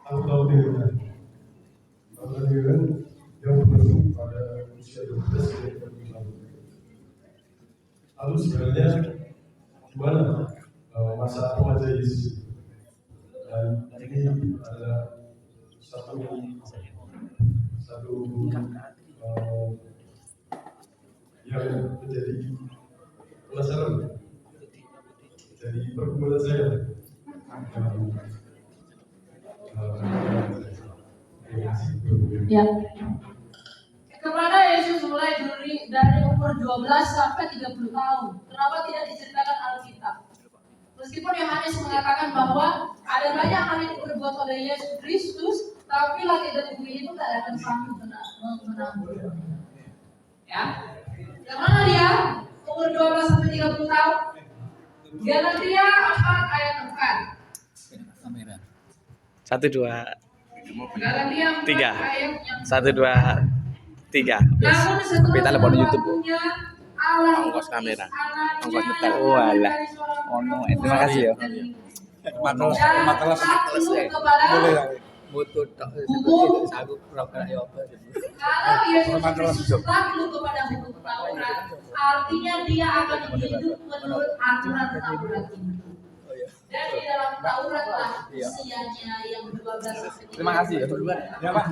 tahu dengan yang berlangsung pada usia 12 hingga 30 tahun. Lalu sebenarnya gimana masa remaja Yesus? Dan ini adalah satu yang menjadi penasaran, jadi pergumulan saya. Ya. Kemana Yesus mulai dari umur 12 sampai 30 tahun? Kenapa tidak diceritakan Alkitab? Meskipun Yohanes mengatakan bahwa ada banyak hal yang diperbuat oleh Yesus Kristus, tapi langit dan bumi itu tidak akan sanggup menanggung. Ya. Kemana dia? Umur 12 sampai 30 tahun. Galatia 4 ayat 4. 1, 2, Karena dia 3. ayat yang 1, 2, 3. namun setelah Kita lepon YouTube. waktunya, Allah Ongkos mengutus kamera. anaknya Ongkos nyetel. yang Oh, lahir alah. dari seorang Ono, perempuan terima kasih ya. dan ibu. Makelas, Dan makelas. takluk kepada Boleh ya? hukum. Kalau Yesus Kristus takluk kepada hukum Taurat, artinya dia akan hidup menurut aturan Taurat itu. Dan di dalam Taurat lah usianya yang 12 sampai 13. Terima kasih ya. Ya Pak.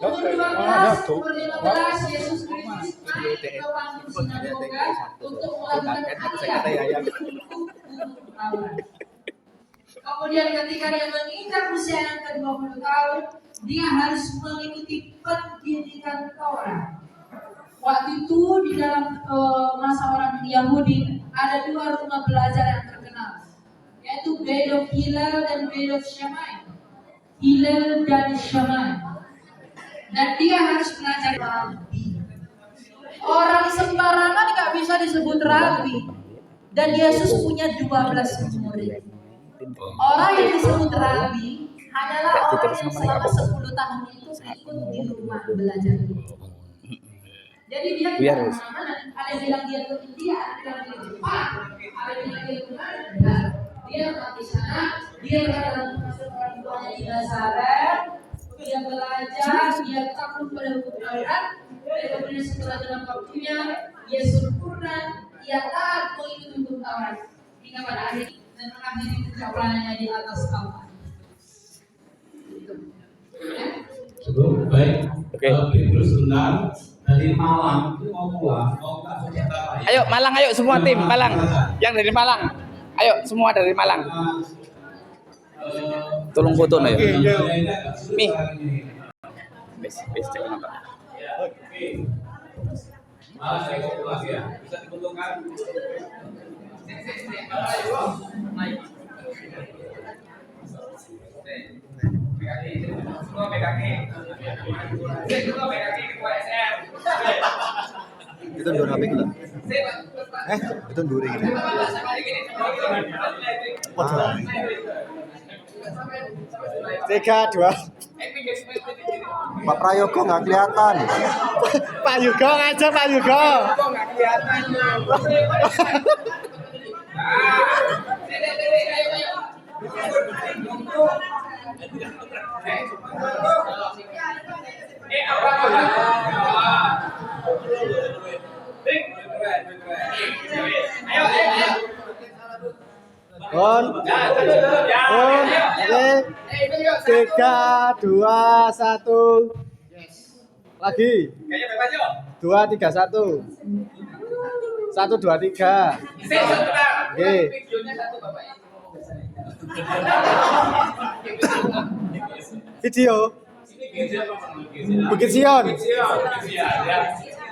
Umur 12, umur 15, Yesus Kristus naik ke panggung sinagoga untuk melakukan ayat hukum Taurat. Kemudian ketika dia menginjak usia yang ke-20 tahun, dia harus mengikuti pendidikan Taurat. Waktu itu di dalam masa orang Yahudi ada 2 rumah belajar yang terkenal, yaitu Beit of Hillel dan Beit of Shammai. Hillel dan Shammai. Dan dia harus belajar rabi. Orang sembarangan nggak bisa disebut rabi. Dan Yesus punya 12 murid. Orang yang disebut rabi adalah orang yang selama 10 tahun itu ikut di rumah belajar itu. Jadi dia tidak kemana-mana. Ada yang bilang dia ke India, ada yang bilang dia ke Jepang, ada yang bilang dia ke mana. Dia tetap di sana. Dia berada masuk orang tuanya di Nazaret. Dia belajar, dia takluk pada hukum Taurat. Dan kemudian setelah dalam waktunya, dia sempurna, dia taat mengikuti hukum Taurat. Hingga pada akhirnya dan mengakhiri pencapaiannya di atas Taurat. Cukup baik. Oke. Terus sebentar dari Malang itu mau pulang, mau tak sebentar. Ayo Malang, ayo semua tim Malang. Yang dari Malang. Ayo semua dari Malang. Tolong foto nih. Mi. Bis cek nonton. Malah saya mau pulang ya. Bisa dibutuhkan. Itu ndur HP gula. Itu ndur ini. Tiga, dua. Pak Prayogo nggak kelihatan. Pak Yugo ngajak Pak Yugo. Nggak kelihatan. On. Oke. 3, 2, 1. Lagi. 2, 3, 1. 1, 2, 3. Oke. Video. Bukit Sion.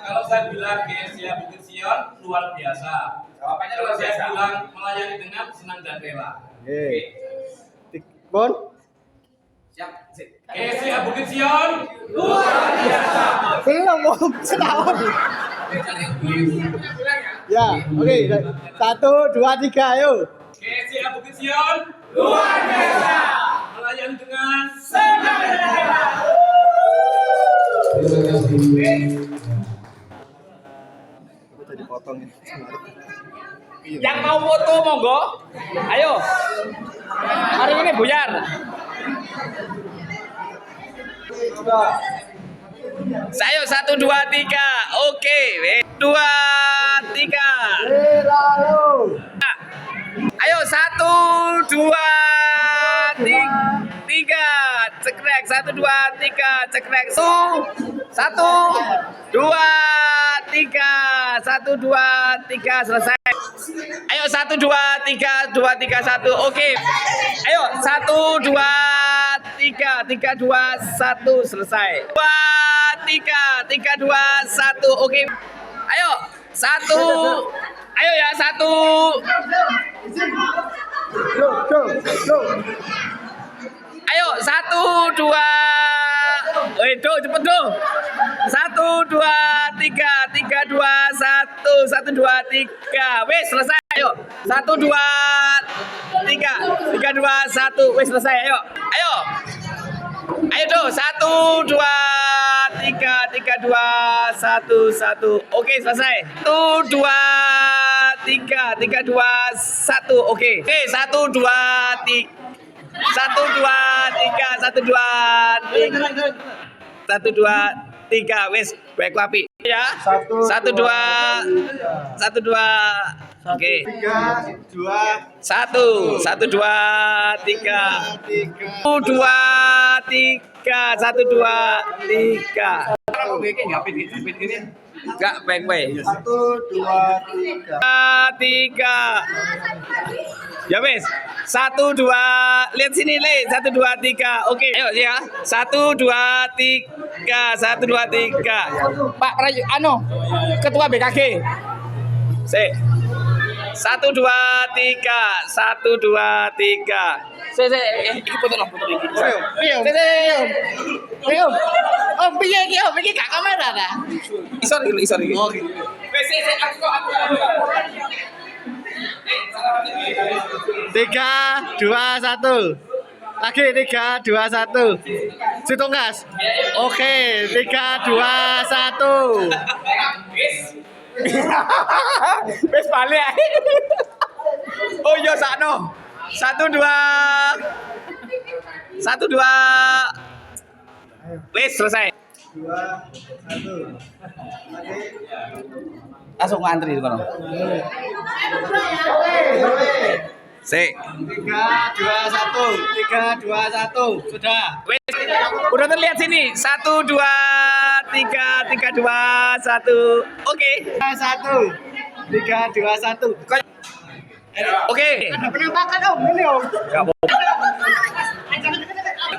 Kalau saya bilang Gesia Bukit Sion luar biasa. Kalau saya bilang melayani dengan senang dan rela. Oke. Bon. Gesia Bukit Sion luar biasa. Belum mau setahun. Ya, oke. 1, 2, 3, ayo. Gesia Bukit Sion luar biasa. Melayani dengan senang dan rela. Terima kasih. Tadi potong ini. Yang mau foto monggo. Ayo. Hari ini buyar. Saya 1, 2, 3. Oke. 2, 3. Ayo 1, 2, 3. Cekrek 1, 2, 3. Cekrek 1, 2, 3. 1, 2, 3 selesai. Ayo 1, 2, 3. 2, 3, 1. Oke. Ayo 1, 2, 3. 3, 2, 1 selesai. 2, 3. 3, 2, 1. Oke. Ayo 1. Ayo ya 1. Ayo 1, 2. Do cepet do. 1, 2, 3. 3, 2, 1. 1, 2, 3. Wes selesai. Ayo, 1, 2, 3, 3, 2, 1, wes selesai. Ayo, ayo, ayo tuh, 1, 2, 3, 3, 2, 1, 1. Oke, selesai. 1, 2, 3, 3, 2, 1. Oke, 1, 2, 3. 1, 2, 3, 1, 2, 1, 2, 3, wes, baik api ya. 1, 2, 1, 2, oke. 3, 2, 1, 1, 2, 3, 1, 2, 3, 1, 2, 3. Enggak baik-baik. 1, 2, 3. 3. Ya wes. 1, 2. Lihat sini, Le. 1, 2, 3. Oke, ayo ya. 1, 2, 3. 1, 2, 3. Pak Prayu, Ketua BKG. 1, 2, 3. 1, 2, 3. Iki foto no, foto iki. Om piye iki? Om iki gak kamera ta? Isor iki. Oke. Wes, aku. 3, 2, 1. Lagi 3, 2, 1. Hitung gas. Oke, 3, 2, 1. Wes balik ae. Oh iya sakno. 1, 2. 1, 2. Wes selesai. 2, 1. Langsung ngantri kono. Sik. 3, 2, 1. 3, 2, 1. Sudah. Wes. Udah terlihat sini. 1, 2, 3, 3, 2, 1. Oke. 1. 3, 2, 1. Oke. Ada penampakan Om, ini Om.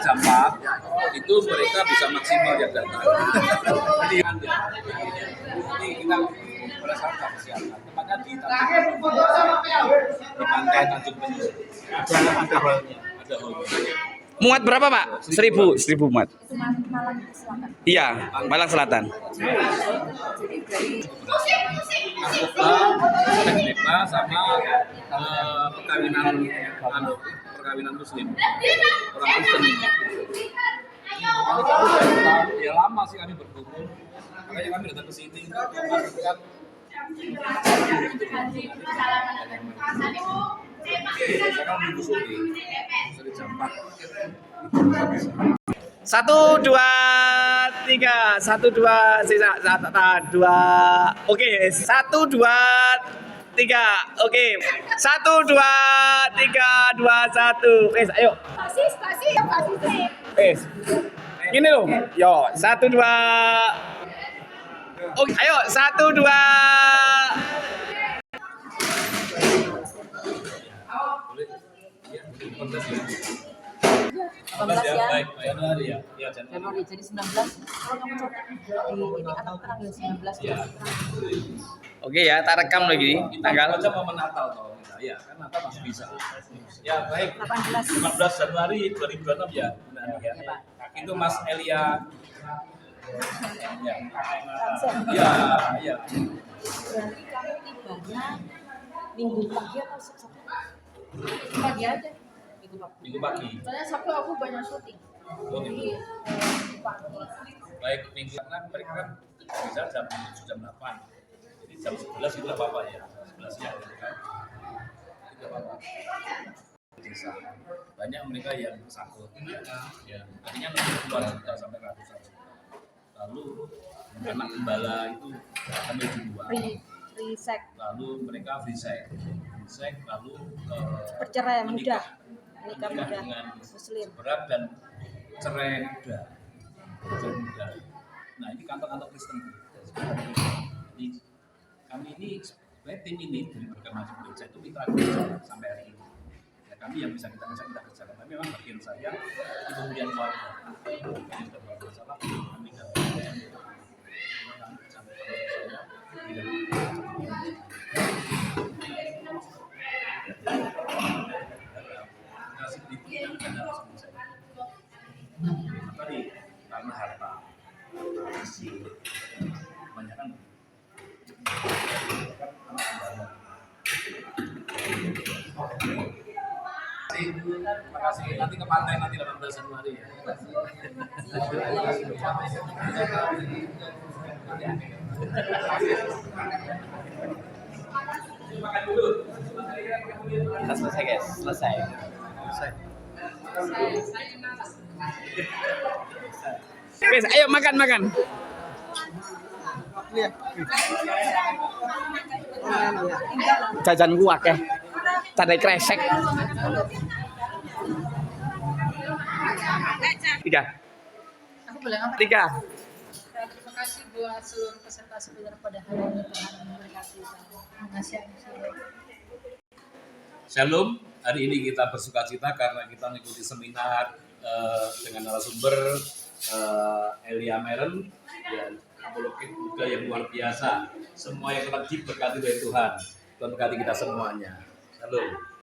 Jam 4 itu mereka bisa maksimal ya data. Ini kita berdasarkan kesehatan. Tempatnya di pantai Tanjung Priok. Ada hallnya. Muat berapa, Pak? 1000 muat. Malang Selatan. Iya, Malang Selatan. Narkoba sama perkawinan Muslim. Orang Kristen. Ya lama sih kami berkumpul. Makanya kami datang ke sini untuk memastikan saya minggu sore jam 4. 1, 2, 3. 1, 2, sisa 2. Oke, 1, 2, 3. Oke. 1, 2, 3, 2, 1. Wes, ayo. Spasi. Wes. Gini loh. Yo, 1, 2. Oke, ayo 1, 2. Baik, Januari ya. Ya, Januari jadi 19. Ini atau tanggal 19. Oke ya, tak rekam lagi tanggal. Kita mau Natal kalau kita. Ya, kan Natal masih bisa. Ya, baik. 18. 15 Januari 2026 ya. Benar ya. Itu Mas Elia. Ya. Ya. Berarti kamu tibanya minggu pagi atau Sabtu? Pagi aja. Minggu pagi. Soalnya Sabtu aku banyak syuting. Jadi minggu pagi. Baik, minggu karena mereka kan bisa jam 7, jam 8. Jadi jam 11 itu apa-apa ya. 11 siang gitu kan. Itu apa-apa. Desa. Banyak mereka yang sakit. Ya, artinya puluhan juta sampai ratusan juta. Lalu anak gembala itu sampai jutaan. Free sex. Lalu mereka free sex, lalu Perceraian muda. menikah muda dengan Muslim. berat dan cerai muda. Nah ini kantor-kantor Kristen. Jadi kami ini tim ini dari berbagai macam gereja itu mitra gereja sampai hari ini. Ya, kami yang bisa kita kerjakan. Tapi memang bagian saya di kemudian keluarga. Jadi sudah bermasalah kami tadi karena harta kebanyakan Terima kasih. Nanti ke pantai nanti 18 Januari ya. Makan dulu. Kita selesai guys, selesai. Guys, ayo makan. Jajan gua akeh. Tadai kresek. 3. Aku boleh ngomong? 3. Terima kasih buat seluruh peserta seminar pada hari ini. Tuhan memberkati. Terima kasih. Shalom, hari ini kita bersuka cita karena kita mengikuti seminar dengan narasumber Elia Meren dan apologi juga yang luar biasa. Semua yang telah diberkati oleh Tuhan. Tuhan berkati kita semuanya. Shalom.